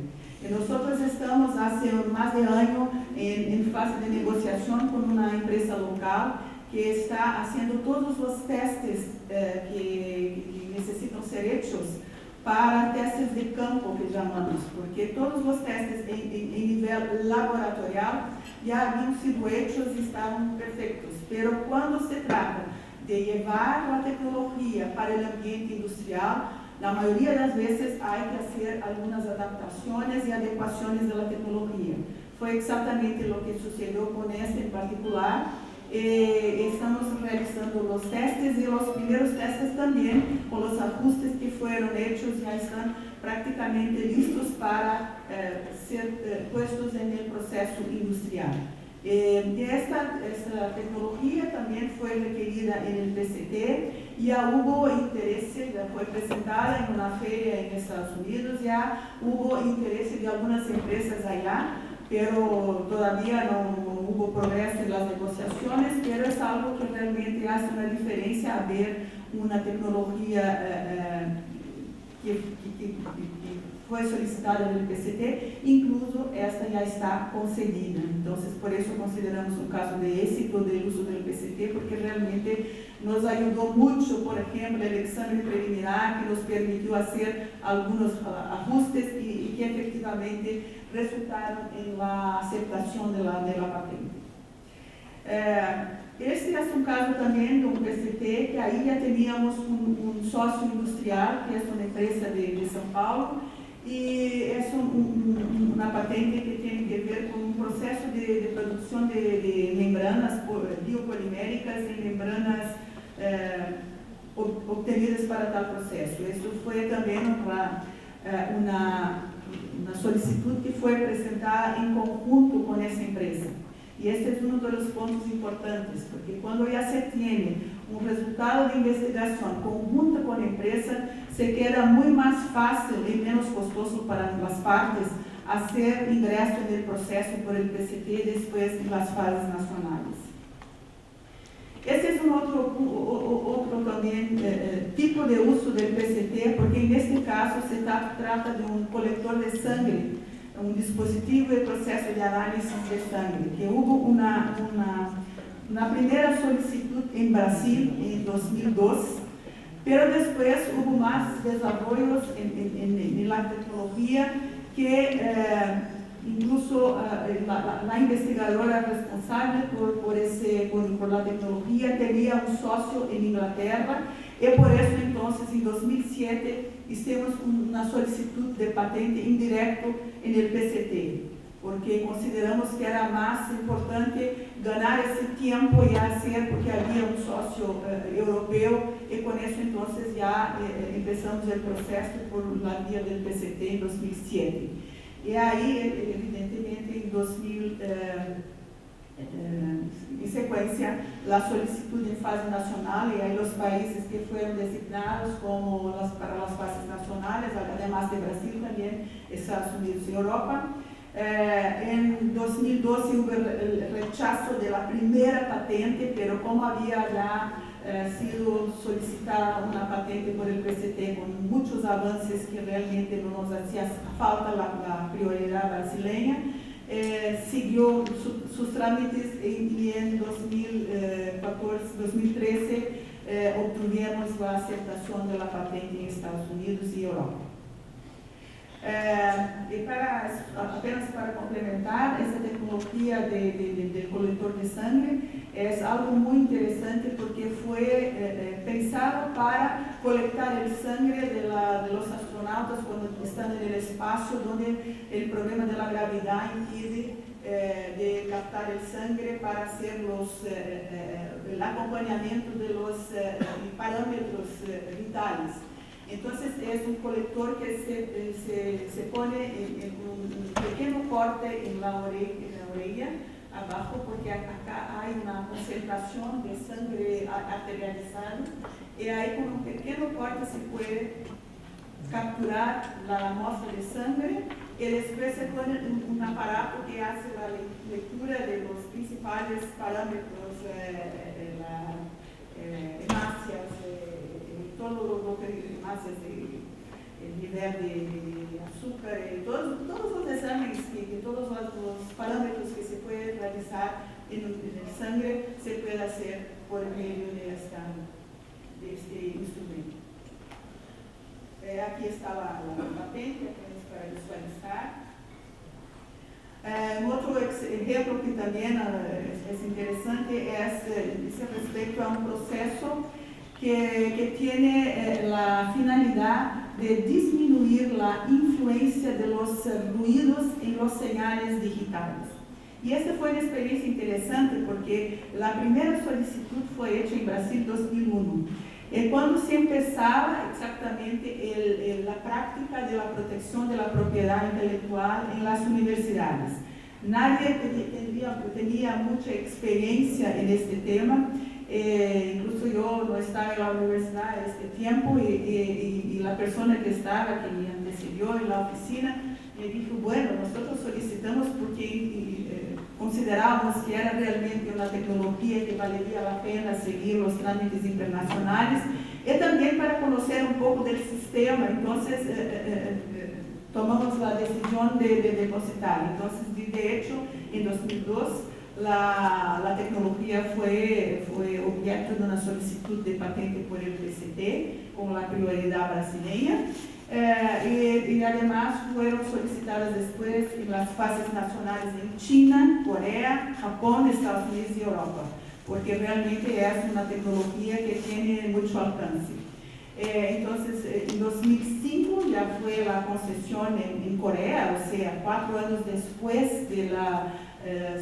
Y nosotros estamos hace más de un año en fase de negociación con una empresa local que está haciendo todos los testes que necesitan ser hechos para testes de campo, que llamamos, porque todos los testes en nivel laboratorial ya habían sido hechos y estaban perfectos, pero cuando se trata de llevar la tecnología para el ambiente industrial, la mayoría de las veces hay que hacer algunas adaptaciones y adecuaciones de la tecnología. Fue exactamente lo que sucedió con esta en particular. Estamos realizando los testes y los primeros testes también, con los ajustes que fueron hechos, ya están prácticamente listos para ser puestos en el proceso industrial. Esta tecnología también fue requerida en el PCT, ya hubo interés, ya fue presentada en una feria en Estados Unidos, ya hubo interés de algunas empresas allá, pero todavía no hubo progreso en las negociaciones, pero es algo que realmente hace una diferencia a ver una tecnología que fue solicitada en el PCT, incluso esta ya está concedida. Entonces, por eso consideramos un caso de éxito del uso del PCT, porque realmente nos ayudó mucho, por ejemplo, el examen preliminar que nos permitió hacer algunos ajustes y que efectivamente resultaron en la aceptación de la patente. Este es un caso también de un PCT, que ahí ya teníamos un socio industrial, que es una empresa de São Paulo, y es una patente que tiene que ver con un proceso de producción de membranas biopoliméricas y membranas obtenidas para tal proceso. Esto fue también una solicitud que fue presentada en conjunto con esa empresa. Y este es uno de los puntos importantes, porque cuando ya se tiene un resultado de investigación conjunta con la empresa, se queda muy más fácil y menos costoso para las partes hacer ingreso en el proceso por el PCT después en las fases nacionales. Este es un otro también tipo de uso del PCT, porque en este caso se trata de un colector de sangre, un dispositivo de proceso de análisis de sangre, que hubo una primera solicitud en Brasil en 2002, pero después hubo más desarrollos en la tecnología que incluso la investigadora responsable por la tecnología tenía un socio en Inglaterra, y por eso entonces en 2007 hicimos una solicitud de patente indirecto en el PCT. porque consideramos que era más importante ganar ese tiempo y hacer, porque había un socio europeo, y con eso entonces ya empezamos el proceso por la vía del PCT en 2007. Y ahí, evidentemente, en 2000, en secuencia, la solicitud en fase nacional, y ahí los países que fueron designados como para las fases nacionales, además de Brasil también, Estados Unidos y Europa. En 2012 hubo el rechazo de la primera patente, pero como había ya sido solicitada una patente por el PCT con muchos avances que realmente no nos hacía falta la prioridad brasileña, siguió sus trámites y en 2013 obtuvimos la aceptación de la patente en Estados Unidos y Europa. Y apenas para complementar, esa tecnología del colector de sangre es algo muy interesante porque fue pensado para colectar el sangre de los astronautas cuando están en el espacio, donde el problema de la gravedad impide de captar el sangre para hacer el acompañamiento de los parámetros vitales. Entonces es un colector que se pone en un pequeño corte en la orilla abajo, porque acá hay una concentración de sangre arterializada, y ahí con un pequeño corte se puede capturar la muestra de sangre, y después se pone un aparato que hace la lectura de los principales parámetros, hemácias, todo lo que hemácias, el nivel de azúcar, todos los exámenes, todos los parámetros que se pueden realizar en el sangre se puede hacer por medio de este instrumento. Aquí está la patente, apenas para visualizar. Otro ejemplo que también es interesante es respecto a un proceso que tiene la finalidad de disminuir la influencia de los ruidos en los señales digitales. Y esta fue una experiencia interesante porque la primera solicitud fue hecha en Brasil en 2001. Cuando se empezaba exactamente la práctica de la protección de la propiedad intelectual en las universidades. Nadie tenía mucha experiencia en este tema. Incluso yo no estaba en la universidad en este tiempo y la persona que estaba, que me antecedió en la oficina, me dijo, bueno, nosotros solicitamos porque considerábamos que era realmente una tecnología que valería la pena seguir los trámites internacionales y también para conocer un poco del sistema. Entonces tomamos la decisión de depositar. Entonces, de hecho, en 2002, la tecnología fue objeto de una solicitud de patente por el PCT con la prioridad brasileña y además fueron solicitadas después en las fases nacionales en China, Corea, Japón, Estados Unidos y Europa, porque realmente es una tecnología que tiene mucho alcance. Entonces, en 2005 ya fue la concesión en Corea, o sea, 4 años después de la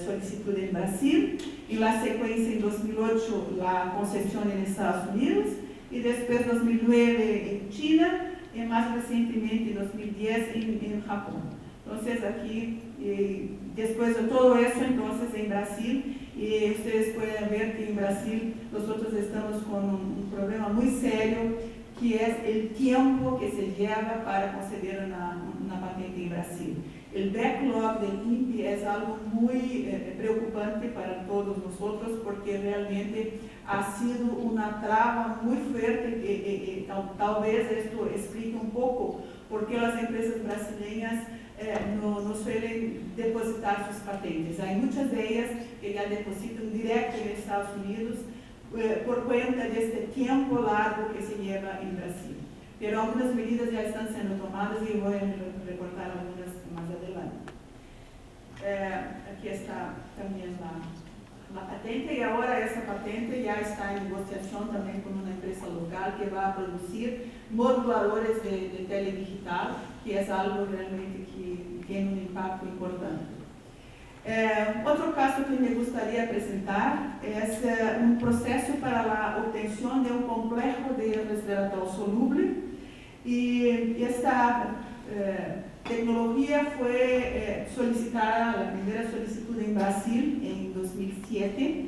solicitud en Brasil, y la secuencia en 2008 la concesión en Estados Unidos, y después 2009 en China, y más recientemente en 2010 en Japón. Entonces aquí, después de todo eso, entonces en Brasil, y ustedes pueden ver que en Brasil nosotros estamos con un problema muy serio, que es el tiempo que se lleva para conceder una patente en Brasil. El backlog del INPI es algo muy preocupante para todos nosotros porque realmente ha sido una traba muy fuerte tal vez esto explique un poco por qué las empresas brasileñas no suelen depositar sus patentes. Hay muchas de ellas que ya depositan directo en Estados Unidos por cuenta de este tiempo largo que se lleva en Brasil. Pero algunas medidas ya están siendo tomadas y voy a reportar algunas más adelante. Aquí está también la patente, y ahora esa patente ya está en negociación también con una empresa local que va a producir moduladores de teledigital, que es algo realmente que tiene un impacto importante. Otro caso que me gustaría presentar es un proceso para la obtención de un complejo de resveratrol soluble, y esta tecnología fue solicitada, la primera solicitud en Brasil en 2007.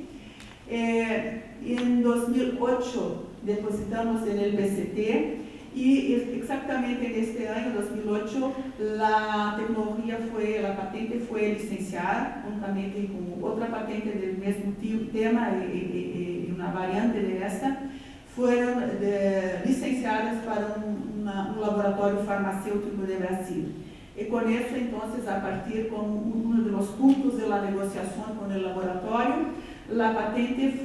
En 2008 depositamos en el BCT, y exactamente en este año 2008 la tecnología la patente fue licenciada juntamente con otra patente del mismo tema y una variante de esta. Fueron licenciadas para un laboratorio farmacéutico de Brasil. Y con eso, entonces, a partir con uno de los puntos de la negociación con el laboratorio, las patentes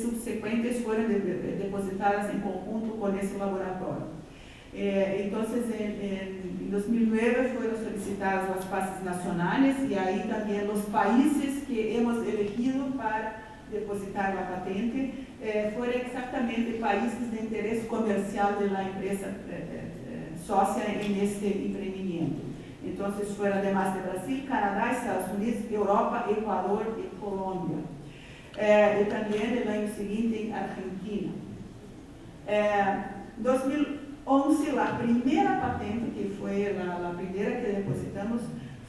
subsecuentes fueron depositadas en conjunto con ese laboratorio. Entonces, en 2009 fueron solicitadas las fases nacionales, y ahí también los países que hemos elegido para depositar la patente fueron exactamente países de interés comercial de la empresa socia en este emprendimiento. Entonces, fueron además de Brasil, Canadá, Estados Unidos, Europa, Ecuador y Colombia. Y también el año siguiente en Argentina. 2011, la primera patente, que fue la primera que depositamos,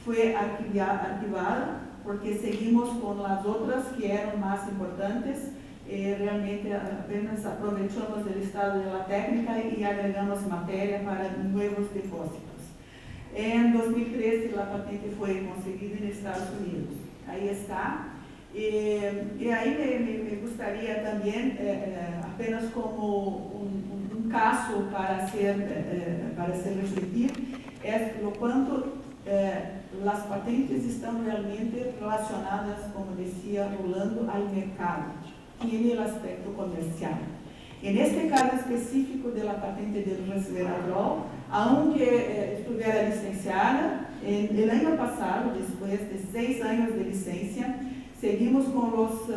fue archivada, porque seguimos con las otras que eran más importantes. Realmente apenas aprovechamos del estado de la técnica y agregamos materia para nuevos depósitos. En 2013 la patente fue conseguida en Estados Unidos. Ahí está. Y ahí me gustaría también, apenas como un caso para hacer refletir, es lo cuanto las patentes están realmente relacionadas, como decía Rolando, al mercado. Tiene el aspecto comercial. En este caso específico de la patente del resveratrol, aunque estuviera licenciada, el año pasado, después de 6 años de licencia, seguimos con los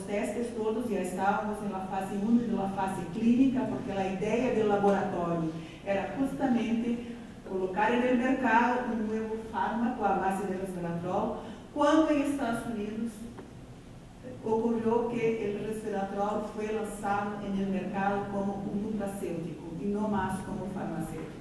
testes todos, ya estábamos en la fase 1 de la fase clínica, porque la idea del laboratorio era justamente colocar en el mercado un nuevo fármaco a base de resveratrol, cuando en Estados Unidos ocurrió que el resveratrol fue lanzado en el mercado como un nutracéutico y no más como farmacéutico.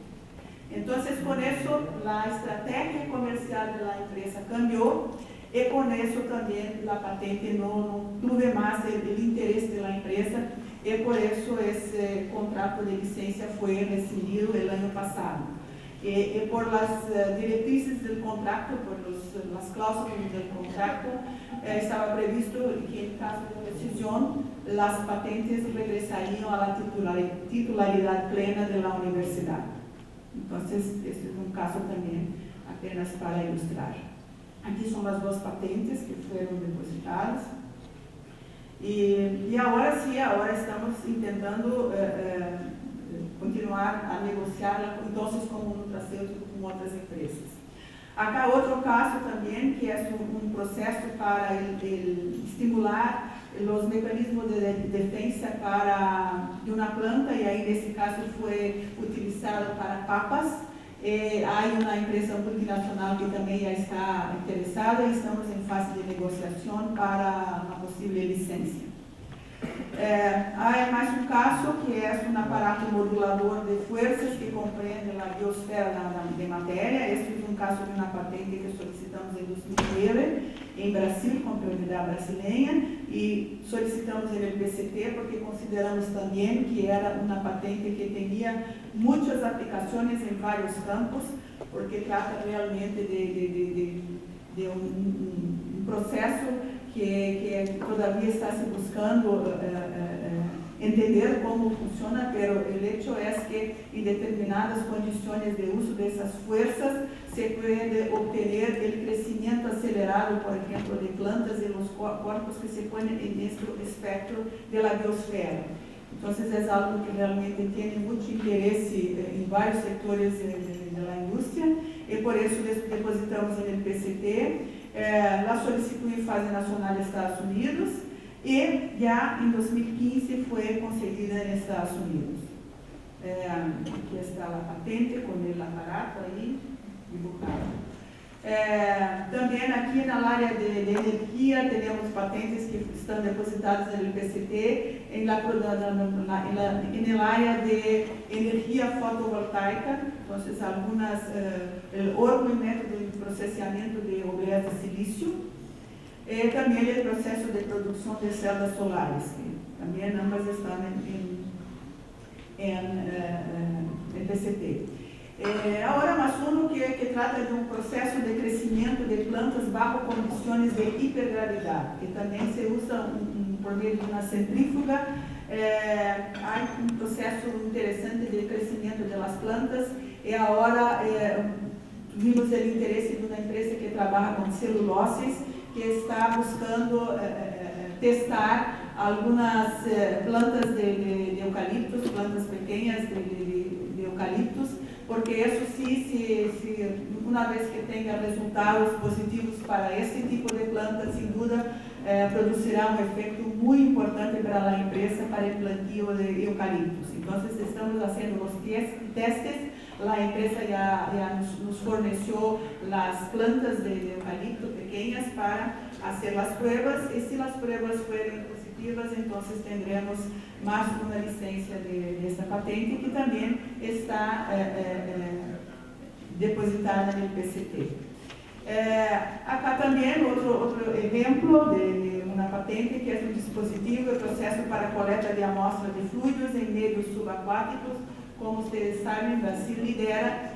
Entonces, con eso, la estrategia comercial de la empresa cambió, y con eso también la patente no tuvo más el interés de la empresa, y por eso ese contrato de licencia fue rescindido el año pasado. Por las directrices del contrato, por las cláusulas del contrato, estaba previsto que en caso de rescisión las patentes regresarían a la titularidad plena de la universidad. Entonces, este es un caso también apenas para ilustrar. Aquí son las 2 patentes que fueron depositadas. Y ahora sí, ahora estamos intentando continuar a negociar entonces con un nutracéutico con otras empresas. Acá otro caso también, que es un proceso para estimular los mecanismos de defensa de una planta, y ahí en este caso fue utilizado para papas. Hay una empresa multinacional que también ya está interesada, y estamos en fase de negociación para una posible licencia. Hay más un caso que es un aparato modulador de fuerzas que comprende la biosfera de materia. Este es un caso de una patente que solicitamos en 2009 en Brasil, con prioridad brasileña, y solicitamos en el PCT porque consideramos también que era una patente que tenía muchas aplicaciones en varios campos, porque trata realmente de un proceso que todavía está se buscando entender cómo funciona, pero el hecho es que en determinadas condiciones de uso de esas fuerzas se puede obtener el crecimiento acelerado, por ejemplo, de plantas y los cuerpos que se ponen en nuestro espectro de la biosfera. Entonces es algo que realmente tiene mucho interés en varios sectores de la industria, y por eso depositamos en el PCT. La solicitud en fase nacional de Estados Unidos, y ya en 2015 fue concedida en Estados Unidos. Aquí está la patente con el aparato ahí dibujado. También aquí en el área de energía tenemos patentes que están depositadas en el PCT, en el área de energía fotovoltaica, entonces el horno y método de procesamiento de obleas de silicio, también el proceso de producción de celdas solares, que también ambas están en PCT. Ahora más uno que trata de un proceso de crecimiento de plantas bajo condiciones de hipergravidad, que también se usa por medio de una centrífuga. Hay un proceso interesante de crecimiento de las plantas y ahora tuvimos el interés de una empresa que trabaja con celuloses, que está buscando testar algunas plantas de eucaliptos, plantas pequeñas de eucaliptos, porque eso sí, una vez que tenga resultados positivos para este tipo de plantas, sin duda producirá un efecto muy importante para la empresa para el plantio de eucaliptos. Entonces estamos haciendo los testes, la empresa ya nos forneció las plantas de eucalipto pequeñas para hacer las pruebas, y si las pruebas fueren positivas, entonces tendremos más una licencia de esta patente, que también está depositada en el PCT. Acá también otro ejemplo de una patente, que es un dispositivo de proceso para coleta de amostras de fluidos en medios subacuáticos. Como ustedes saben, Brasil lidera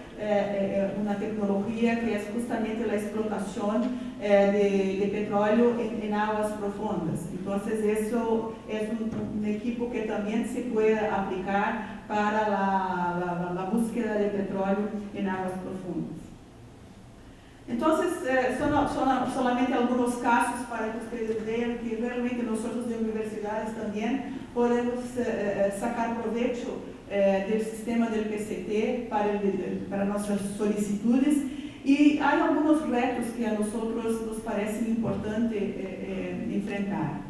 una tecnología que es justamente la explotación de petróleo en aguas profundas. Entonces eso es un equipo que también se puede aplicar para la búsqueda de petróleo en aguas profundas. Entonces, son solamente algunos casos para que ustedes vean que realmente nosotros de universidades también podemos sacar provecho del sistema del PCT para nuestras solicitudes, y hay algunos retos que a nosotros nos parecen importantes enfrentar.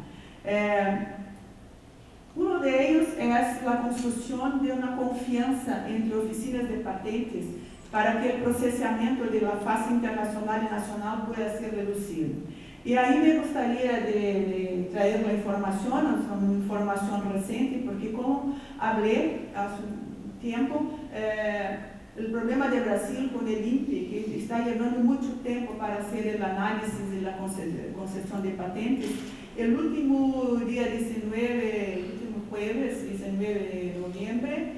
Uno de ellos es la construcción de una confianza entre oficinas de patentes para que el procesamiento de la fase internacional y nacional pueda ser reducido. Y ahí me gustaría de traer la información, es una información reciente, porque como hablé hace un tiempo, el problema de Brasil con el INPE, que está llevando mucho tiempo para hacer el análisis de la concesión de patentes, el último día 19, el último jueves, 19 de noviembre,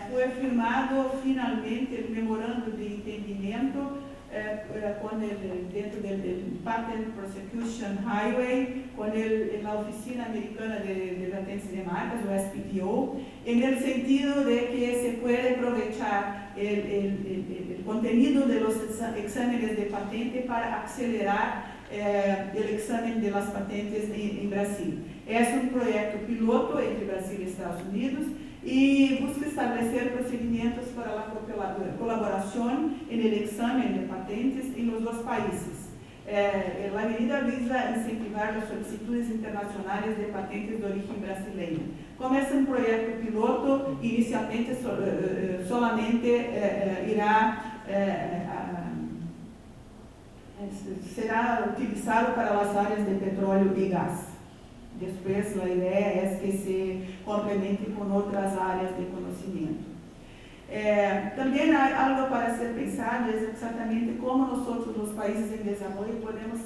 fue firmado finalmente el memorando de entendimiento dentro del Patent Prosecution Highway con la Oficina Americana de Patentes de Marcas, o SPTO, en el sentido de que se puede aprovechar el contenido de los exámenes de patente para acelerar el examen de las patentes en Brasil. Es un proyecto piloto entre Brasil y Estados Unidos, y busca establecer procedimientos para la colaboración en el examen de patentes en los dos países. La medida visa incentivar las solicitudes internacionales de patentes de origen brasileña. Como es un proyecto piloto, inicialmente solamente será utilizado para las áreas de petróleo y gas. Después la idea es que se complemente con otras áreas de conocimiento. También hay algo para ser pensado, es exactamente cómo nosotros, los países en desarrollo, podemos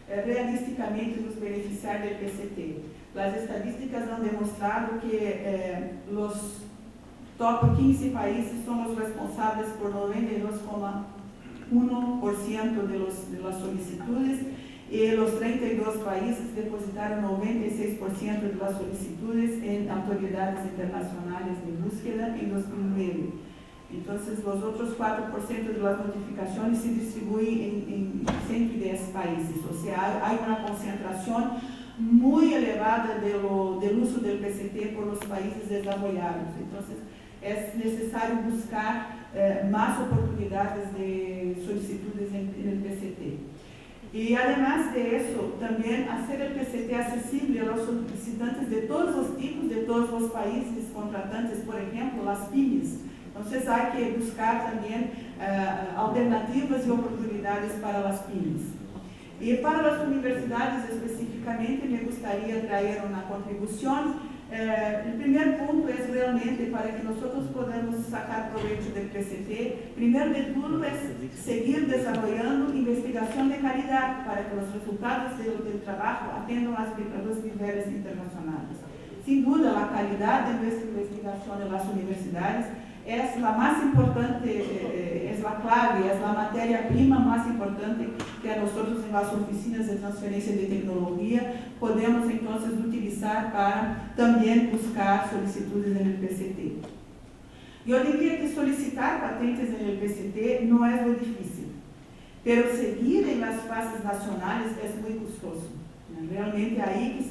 realísticamente nos beneficiar del PCT. Las estadísticas han demostrado que los top 15 países son los responsables por 92,1% de las solicitudes, y los 32 países depositaron 96% de las solicitudes en autoridades internacionales de búsqueda en 2009. Entonces, los otros 4% de las notificaciones se distribuyen en 110 países. O sea, hay una concentración muy elevada del uso del PCT por los países desarrollados. Entonces, es necesario buscar más oportunidades de solicitudes en el PCT. Y además de eso, también hacer el PCT accesible a los solicitantes de todos los tipos, de todos los países contratantes, por ejemplo, las pymes, Entonces hay que buscar también alternativas y oportunidades para las pymes. Y para las universidades específicamente me gustaría traer una contribución. El primer punto es realmente para que nosotros podamos sacar provecho del PCT. Primero de todo es seguir desarrollando investigación de calidad para que los resultados del trabajo atiendan los niveles internacionales. Sin duda, la calidad de nuestra investigación en las universidades es la más importante, es la clave, es la materia prima más importante que a nosotros en las oficinas de transferencia de tecnología podemos entonces utilizar para también buscar solicitudes en el PCT. Yo diría que solicitar patentes en el PCT no es lo difícil, pero seguir en las fases nacionales es muy costoso. Realmente ahí que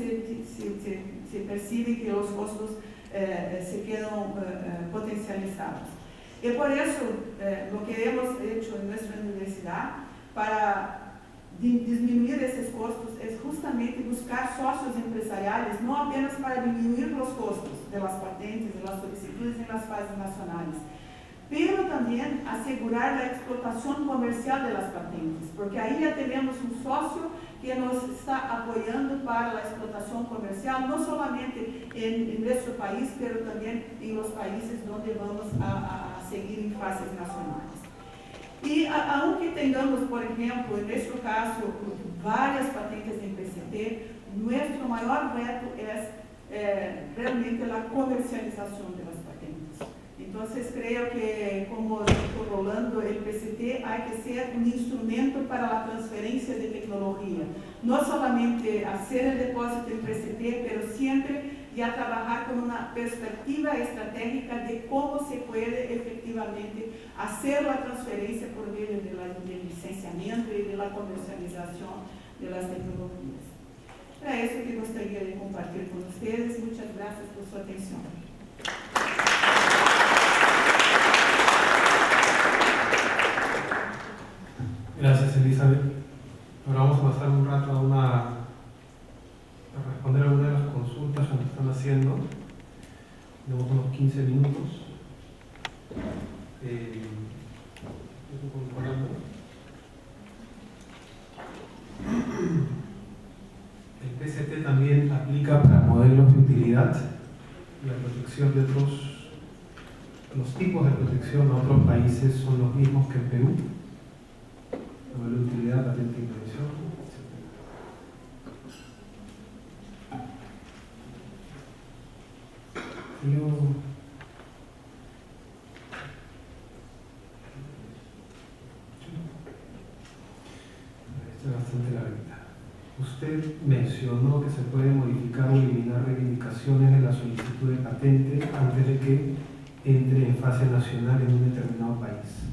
se percibe que los costos se quedan potencializados. Y por eso lo que hemos hecho en nuestra universidad para disminuir esos costos es justamente buscar socios empresariales, no apenas para disminuir los costos de las patentes, de las solicitudes en las fases nacionales, pero también asegurar la explotación comercial de las patentes, porque ahí ya tenemos un socio que nos está apoyando para la explotación comercial, no solamente en nuestro país, pero también en los países donde vamos a seguir en fases nacionales. Y aunque tengamos, por ejemplo, en nuestro caso, varias patentes en PCT, nuestro mayor reto es realmente la comercialización de las patentes. Entonces creo que, como dijo Rolando, el PCT hay que ser un instrumento para la transferencia de tecnología. No solamente hacer el depósito en PCT, pero siempre ya trabajar con una perspectiva estratégica de cómo se puede efectivamente hacer la transferencia por medio del licenciamiento y de la comercialización de las tecnologías. Era eso que gostaria de compartir con ustedes. Muchas gracias por su atención. Gracias, Elizabeth. Ahora vamos a pasar un rato a responder algunas de las consultas que nos están haciendo. Tenemos unos 15 minutos. El PCT también aplica para modelos de utilidad y la protección de los tipos de protección a otros países son los mismos que en Perú. Modelo de utilidad, patente de invención, etc. Esta es bastante larga. Usted mencionó que se puede modificar o eliminar reivindicaciones de la solicitud de patente antes de que entre en fase nacional en un determinado país.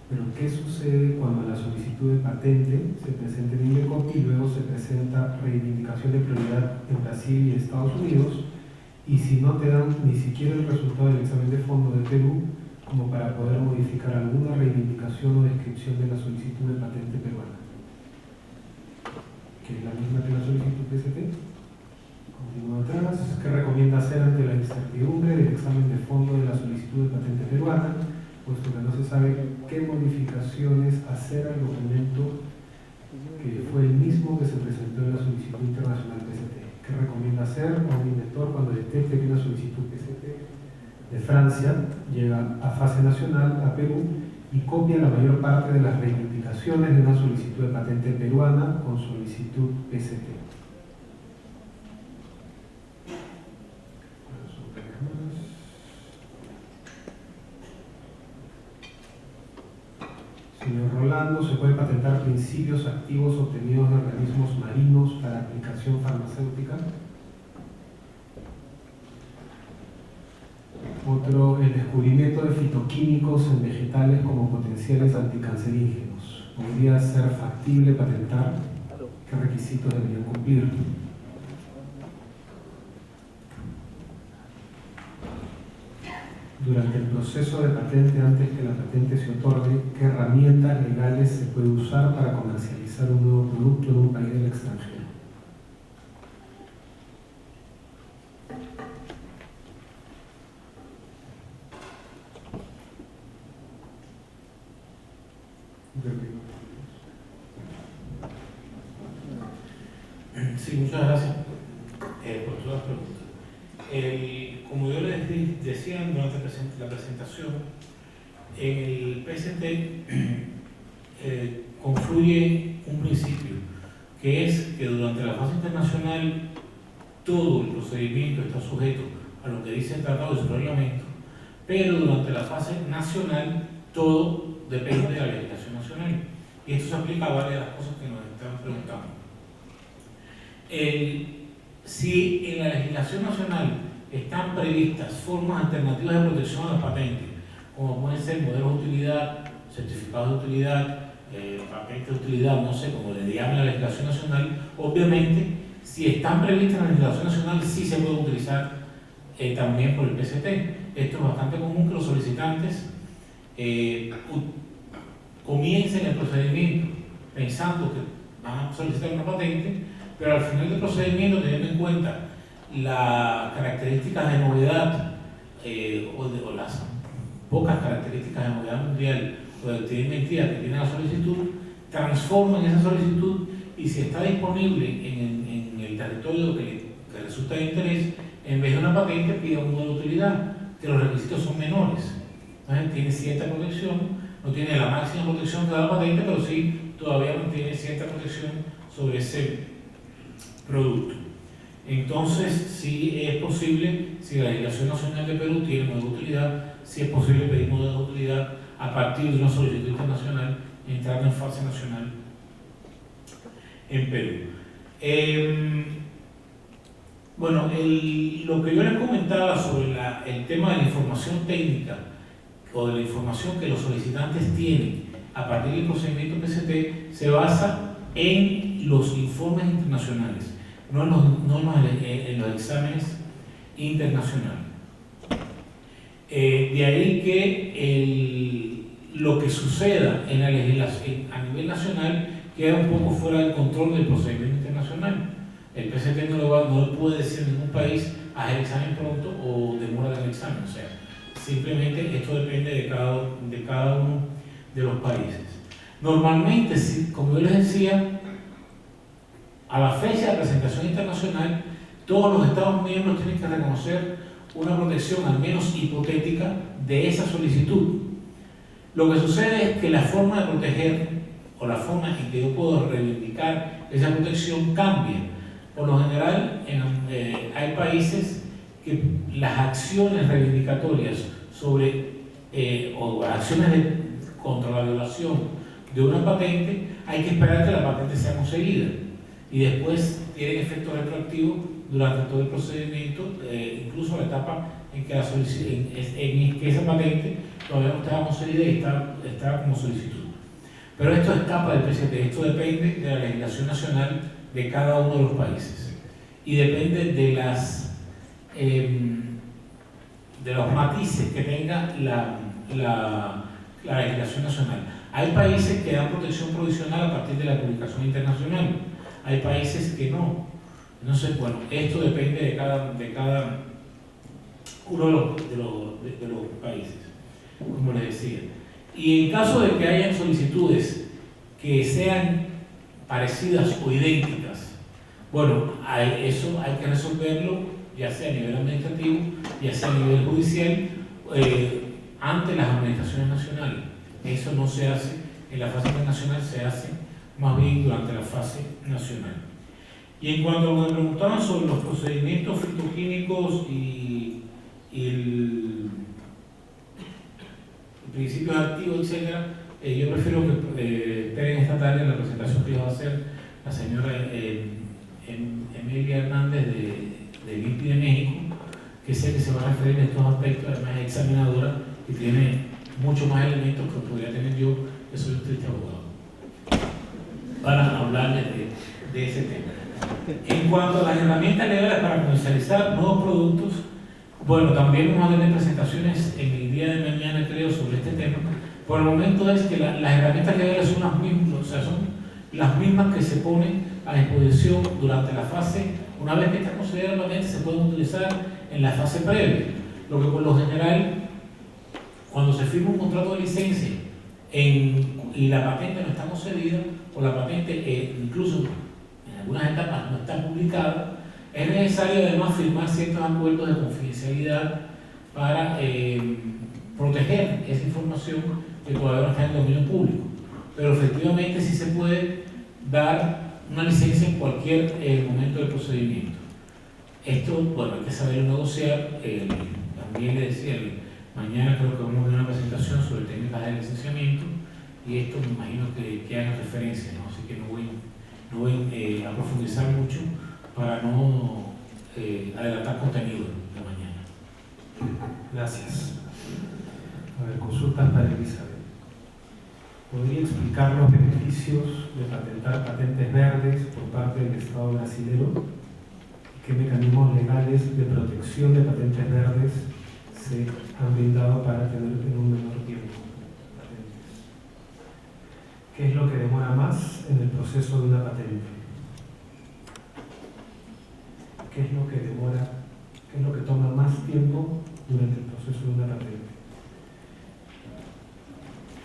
Pero ¿qué sucede cuando la solicitud de patente se presenta en INDECOP y luego se presenta reivindicación de prioridad en Brasil y Estados Unidos, y si no te dan ni siquiera el resultado del examen de fondo de Perú como para poder modificar alguna reivindicación o descripción de la solicitud de patente peruana? Que es la misma que la solicitud PCT. Continúa atrás. ¿Qué recomienda hacer ante la incertidumbre del examen de fondo de la solicitud de patente peruana, puesto que no se sabe qué modificaciones hacer al documento que fue el mismo que se presentó en la solicitud internacional PCT? ¿Qué recomienda hacer a un inventor cuando detecte que una solicitud PCT de Francia llega a fase nacional, a Perú, y copia la mayor parte de las reivindicaciones de una solicitud de patente peruana con solicitud PCT? Señor Rolando, ¿se puede patentar principios activos obtenidos de organismos marinos para aplicación farmacéutica? Otro, el descubrimiento de fitoquímicos en vegetales como potenciales anticancerígenos. ¿Podría ser factible patentar? ¿Qué requisitos deberían cumplir? Durante el proceso de patente, antes que la patente se otorgue, ¿qué herramientas legales se puede usar para comercializar un nuevo producto en un país del extranjero? Sí, muchas gracias por todas las preguntas. Como yo les decía durante la presentación, el PST confluye un principio, que es que durante la fase internacional todo el procedimiento está sujeto a lo que dice el tratado y su reglamento, pero durante la fase nacional todo depende de la legislación nacional. Y esto se aplica a varias de las cosas que nos están preguntando. Si en la legislación nacional están previstas formas alternativas de protección a las patentes, como pueden ser modelos de utilidad, certificados de utilidad, patentes de utilidad, no sé, como le llaman la legislación nacional, obviamente, si están previstas en la legislación nacional, sí se puede utilizar también por el PST. Esto es bastante común que los solicitantes comiencen el procedimiento pensando que van a solicitar una patente, pero al final del procedimiento, teniendo en cuenta las características de novedad o las pocas características de novedad mundial o de actividad inventiva que tiene la solicitud, transforman esa solicitud y si está disponible en el territorio que resulta de interés, en vez de una patente pide un modelo de utilidad, que los requisitos son menores. Entonces tiene cierta protección, no tiene la máxima protección que da la patente, pero sí todavía mantiene cierta protección sobre ese producto. Entonces, sí es posible, si la legislación nacional de Perú tiene modelo de utilidad, sí es posible pedir modelo de utilidad a partir de una solicitud internacional y entrar en fase nacional en Perú. Bueno, lo que yo les comentaba sobre el tema de la información técnica o de la información que los solicitantes tienen a partir del procedimiento PST se basa en los informes internacionales, no en los exámenes internacionales. De ahí que lo que suceda en la legislación a nivel nacional queda un poco fuera del control del procedimiento internacional. El PST no le puede decir a ningún país haz el examen pronto o demora el examen. O sea, simplemente esto depende de cada uno de los países. Normalmente, como yo les decía, a la fecha de presentación internacional, todos los Estados miembros tienen que reconocer una protección, al menos hipotética, de esa solicitud. Lo que sucede es que la forma de proteger o la forma en que yo puedo reivindicar esa protección cambia. Por lo general, hay países que las acciones reivindicatorias o acciones contra la violación de una patente, hay que esperar que la patente sea conseguida y después tienen efecto retroactivo durante todo el procedimiento, incluso la etapa en que esa patente todavía no estaba conseguida y estaba como solicitud. Pero esto escapa del PST, esto depende de la legislación nacional de cada uno de los países y depende de los matices que tenga la legislación nacional. Hay países que dan protección provisional a partir de la publicación internacional, hay países que no. Entonces, bueno, esto depende de cada uno de los países, como les decía. Y en caso de que hayan solicitudes que sean parecidas o idénticas, bueno, eso hay que resolverlo, ya sea a nivel administrativo, ya sea a nivel judicial, ante las administraciones nacionales. Eso no se hace en la fase internacional, se hace más bien durante la fase nacional. Y en cuanto a lo que me preguntaban sobre los procedimientos fitoquímicos y el principios activos, etc., yo prefiero que esperen esta tarde la presentación que va a hacer la señora Emilia Hernández de INPI de México, que sé que se va a referir a estos aspectos. Además es examinadora y tiene muchos más elementos que podría tener yo, que soy un triste abogado, para hablarles de ese tema. En cuanto a las herramientas legales para comercializar nuevos productos, bueno, también vamos a tener presentaciones en el día de mañana, creo, sobre este tema. Por el momento es que las herramientas legales son las mismas, o sea, son las mismas que se ponen a disposición durante la fase. Una vez que está concedida la patente, se pueden utilizar en la fase previa. Lo que por lo general, cuando se firma un contrato de licencia y la patente no está concedida, o la patente incluso en algunas etapas no está publicada, es necesario además firmar ciertos acuerdos de confidencialidad para proteger esa información que todavía no está en el dominio público. Pero efectivamente sí se puede dar una licencia en cualquier momento del procedimiento. Esto, bueno, hay que saber negociar. También le decía, mañana creo que vamos a ver una presentación sobre técnicas de licenciamiento y esto me imagino que haga referencia, ¿no? Así que no voy a profundizar mucho para no adelantar contenido de mañana. Gracias. A ver, consultas para Elizabeth. ¿Podría explicar los beneficios de patentar patentes verdes por parte del Estado brasileño? ¿Qué mecanismos legales de protección de patentes verdes se han brindado para tener en un menor tiempo patentes? ¿Qué es lo que demora más en el proceso de una patente? ¿Qué es lo que toma más tiempo durante el proceso de una patente?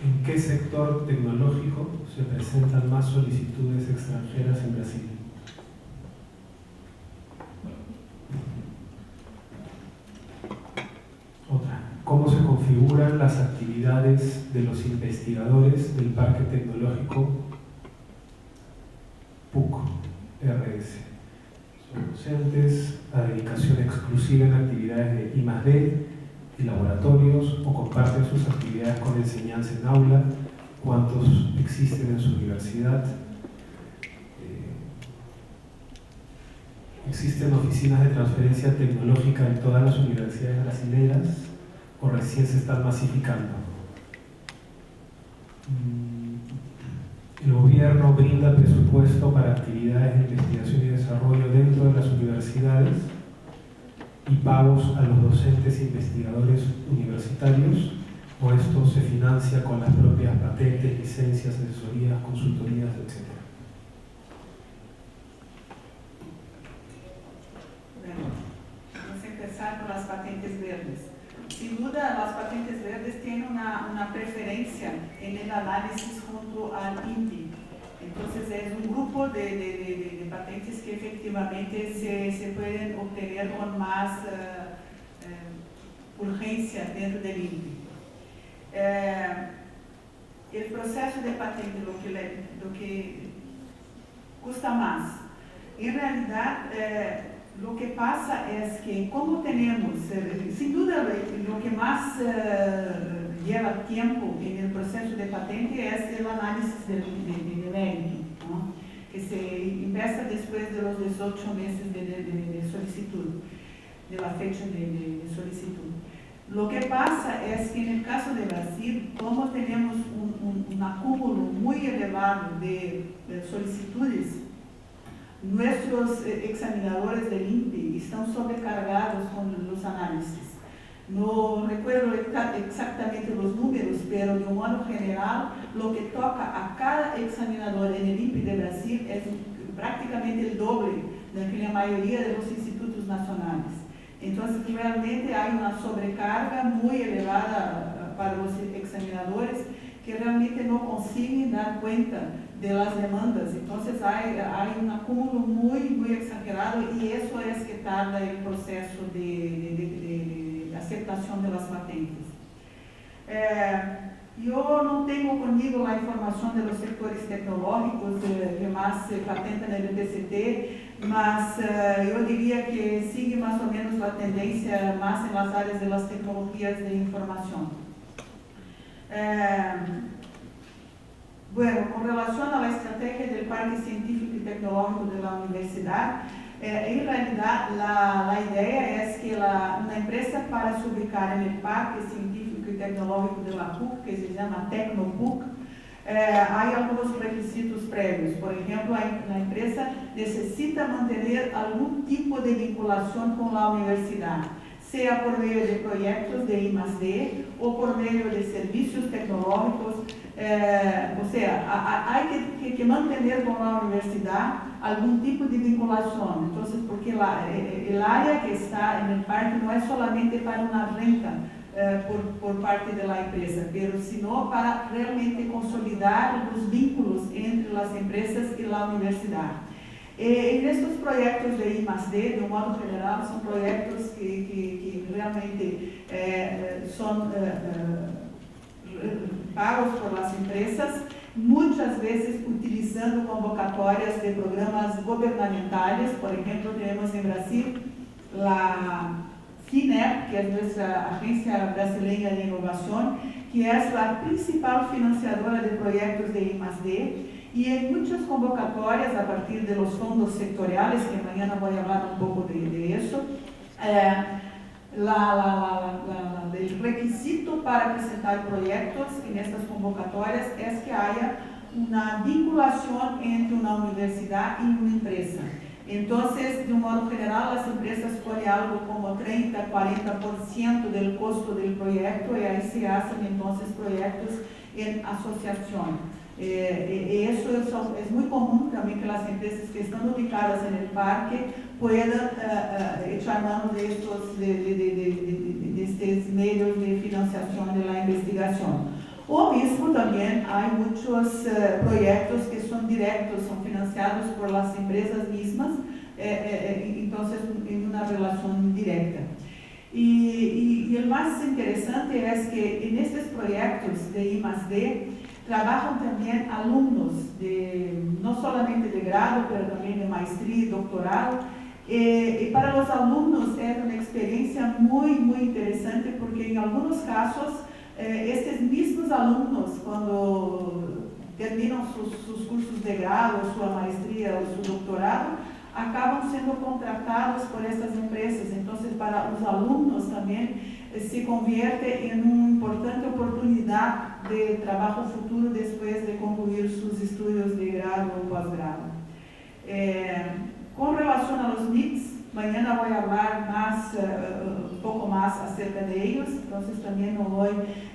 ¿En qué sector tecnológico se presentan más solicitudes extranjeras en Brasil? Otra. ¿Cómo se configuran las actividades de los investigadores del Parque Tecnológico PUC RS? Son docentes a dedicación exclusiva en actividades de I+D y laboratorios, o comparten sus actividades con enseñanza en aula. ¿Cuántos existen en su universidad? ¿Existen oficinas de transferencia tecnológica en todas las universidades brasileñas o recién se están masificando? ¿El gobierno brinda presupuesto para actividades de investigación y desarrollo dentro de las universidades y pagos a los docentes e investigadores universitarios, o esto se financia con las propias patentes, licencias, asesorías, consultorías, etc.? Vamos a empezar con las patentes verdes. Sin duda, las patentes verdes tienen una preferencia en el análisis junto al INPI. Entonces, es un grupo de patentes que efectivamente se pueden obtener con más urgencia dentro del INPI. El proceso de patente, lo que cuesta más, en realidad, lo que pasa es que como tenemos, sin duda, lo que más lleva tiempo en el proceso de patente es el análisis del mérito, ¿no? Que se empieza después de los 18 meses de solicitud, de la fecha de solicitud. Lo que pasa es que en el caso de Brasil, como tenemos un acúmulo muy elevado de solicitudes, nuestros examinadores del INPI están sobrecargados con los análisis. No recuerdo exactamente los números, pero de un modo general, lo que toca a cada examinador en el INPI de Brasil es prácticamente el doble de la mayoría de los institutos nacionales. Entonces, realmente hay una sobrecarga muy elevada para los examinadores que realmente no consiguen dar cuenta de las demandas. Entonces, hay un acúmulo muy exagerado y eso es que tarda el proceso de aceptación de las patentes. Yo no tengo conmigo la información de los sectores tecnológicos que más patentan el PCT, mas yo diría que sigue más o menos la tendencia más en las áreas de las tecnologías de información. Bueno, con relación a la estrategia del Parque Científico y Tecnológico de la Universidad, en realidad la idea es que una empresa para se ubicar en el Parque Científico y Tecnológico de la PUC, que se llama Tecnopuc, hay algunos requisitos previos. Por ejemplo, la empresa necesita mantener algún tipo de vinculación con la universidad, sea por medio de proyectos de I+D o por medio de servicios tecnológicos. O sea, hay que mantener con la universidad algún tipo de vinculación. Entonces, porque el área que está en el parque no es solamente para una renta por parte de la empresa, pero sino para realmente consolidar los vínculos entre las empresas y la universidad. En estos proyectos de I+D, de un modo general, son proyectos que realmente son pagos por las empresas, muchas veces utilizando convocatorias de programas gubernamentales. Por ejemplo, tenemos en Brasil la FINEP, que es nuestra Agencia Brasileña de Innovación, que es la principal financiadora de proyectos de I+D. Y en muchas convocatorias, a partir de los fondos sectoriales, que mañana voy a hablar un poco de eso, el requisito para presentar proyectos en estas convocatorias es que haya una vinculación entre una universidad y una empresa. Entonces, de un modo general, las empresas ponen algo como 30-40% del costo del proyecto y ahí se hacen entonces proyectos en asociación. Eso es muy común también, que las empresas que están ubicadas en el parque puedan echar mano de estos medios de financiación de la investigación. O mismo también hay muchos proyectos que son directos, son financiados por las empresas mismas, entonces en una relación directa. Y el más interesante es que en estos proyectos de I+D trabajan también alumnos, no solamente de grado, pero también de maestría y doctorado. Y para los alumnos es una experiencia muy, muy interesante, porque en algunos casos estos mismos alumnos, cuando terminam sus cursos de grado, su maestría o su doctorado, acaban siendo contratados por estas empresas. Entonces, para los alumnos también se convierte en una importante oportunidad de trabajo futuro después de concluir sus estudios de grado o posgrado. Con relación a los NITs, mañana voy a hablar un poco más acerca de ellos, entonces también no voy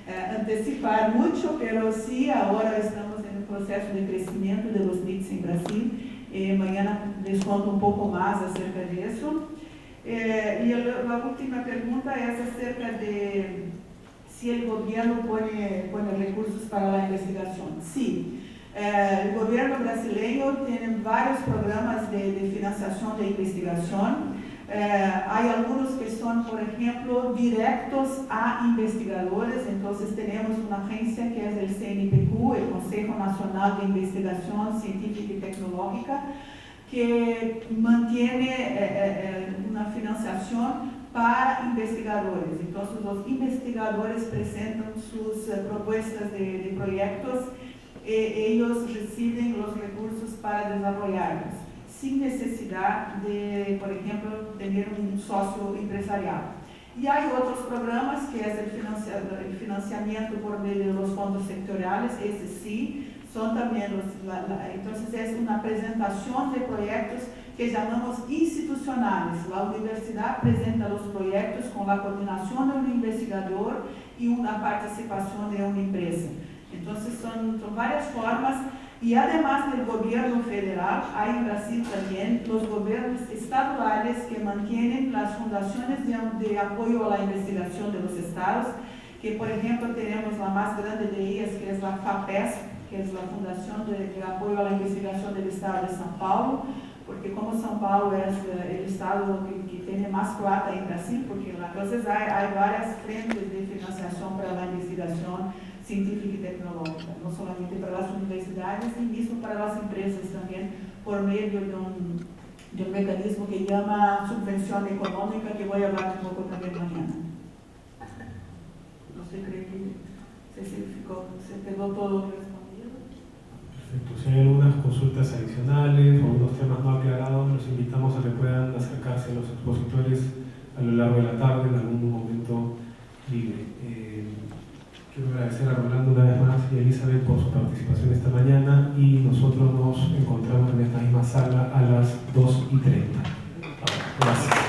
a anticipar mucho, pero sí, ahora estamos en un proceso de crecimiento de los NITs en Brasil. Mañana les conto un poco más acerca de eso. Y la última pregunta es acerca de si el gobierno pone recursos para la investigación. Sí, el gobierno brasileño tiene varios programas de financiación de investigación. Hay algunos que son, por ejemplo, directos a investigadores. Entonces tenemos una agencia que es el CNPq, el Consejo Nacional de Investigación Científica y Tecnológica, que mantiene una financiación para investigadores. Entonces los investigadores presentan sus propuestas de proyectos, ellos reciben los recursos para desarrollarlos, sin necesidad de, por ejemplo, tener un socio empresarial. Y hay otros programas que es el financiamiento por medio de los fondos sectoriales, ese sí, son también entonces es una presentación de proyectos que llamamos institucionales. La universidad presenta los proyectos con la coordinación de un investigador y una participación de una empresa. Entonces son varias formas. Y además del gobierno federal, hay en Brasil también los gobiernos estaduales que mantienen las fundaciones de apoyo a la investigación de los estados, que por ejemplo tenemos la más grande de ellas, que es la FAPESP, que es la Fundación de Apoyo a la Investigación del Estado de São Paulo, porque como São Paulo es el estado que tiene más plata en Brasil, porque entonces hay varias frentes de financiación para la investigación científica y tecnológica, no solamente para las universidades, y mismo para las empresas también, por medio de un mecanismo que llama subvención económica, que voy a hablar un poco también mañana. No sé, creo que se quedó todo respondido. Perfecto. Si hay algunas consultas adicionales o algunos temas no aclarados, los invitamos a que puedan acercarse a los expositores a lo largo de la tarde, en algún momento libre. Quiero agradecer a Rolando una vez más y a Elizabeth por su participación esta mañana, y nosotros nos encontramos en esta misma sala a las 2:30. Gracias.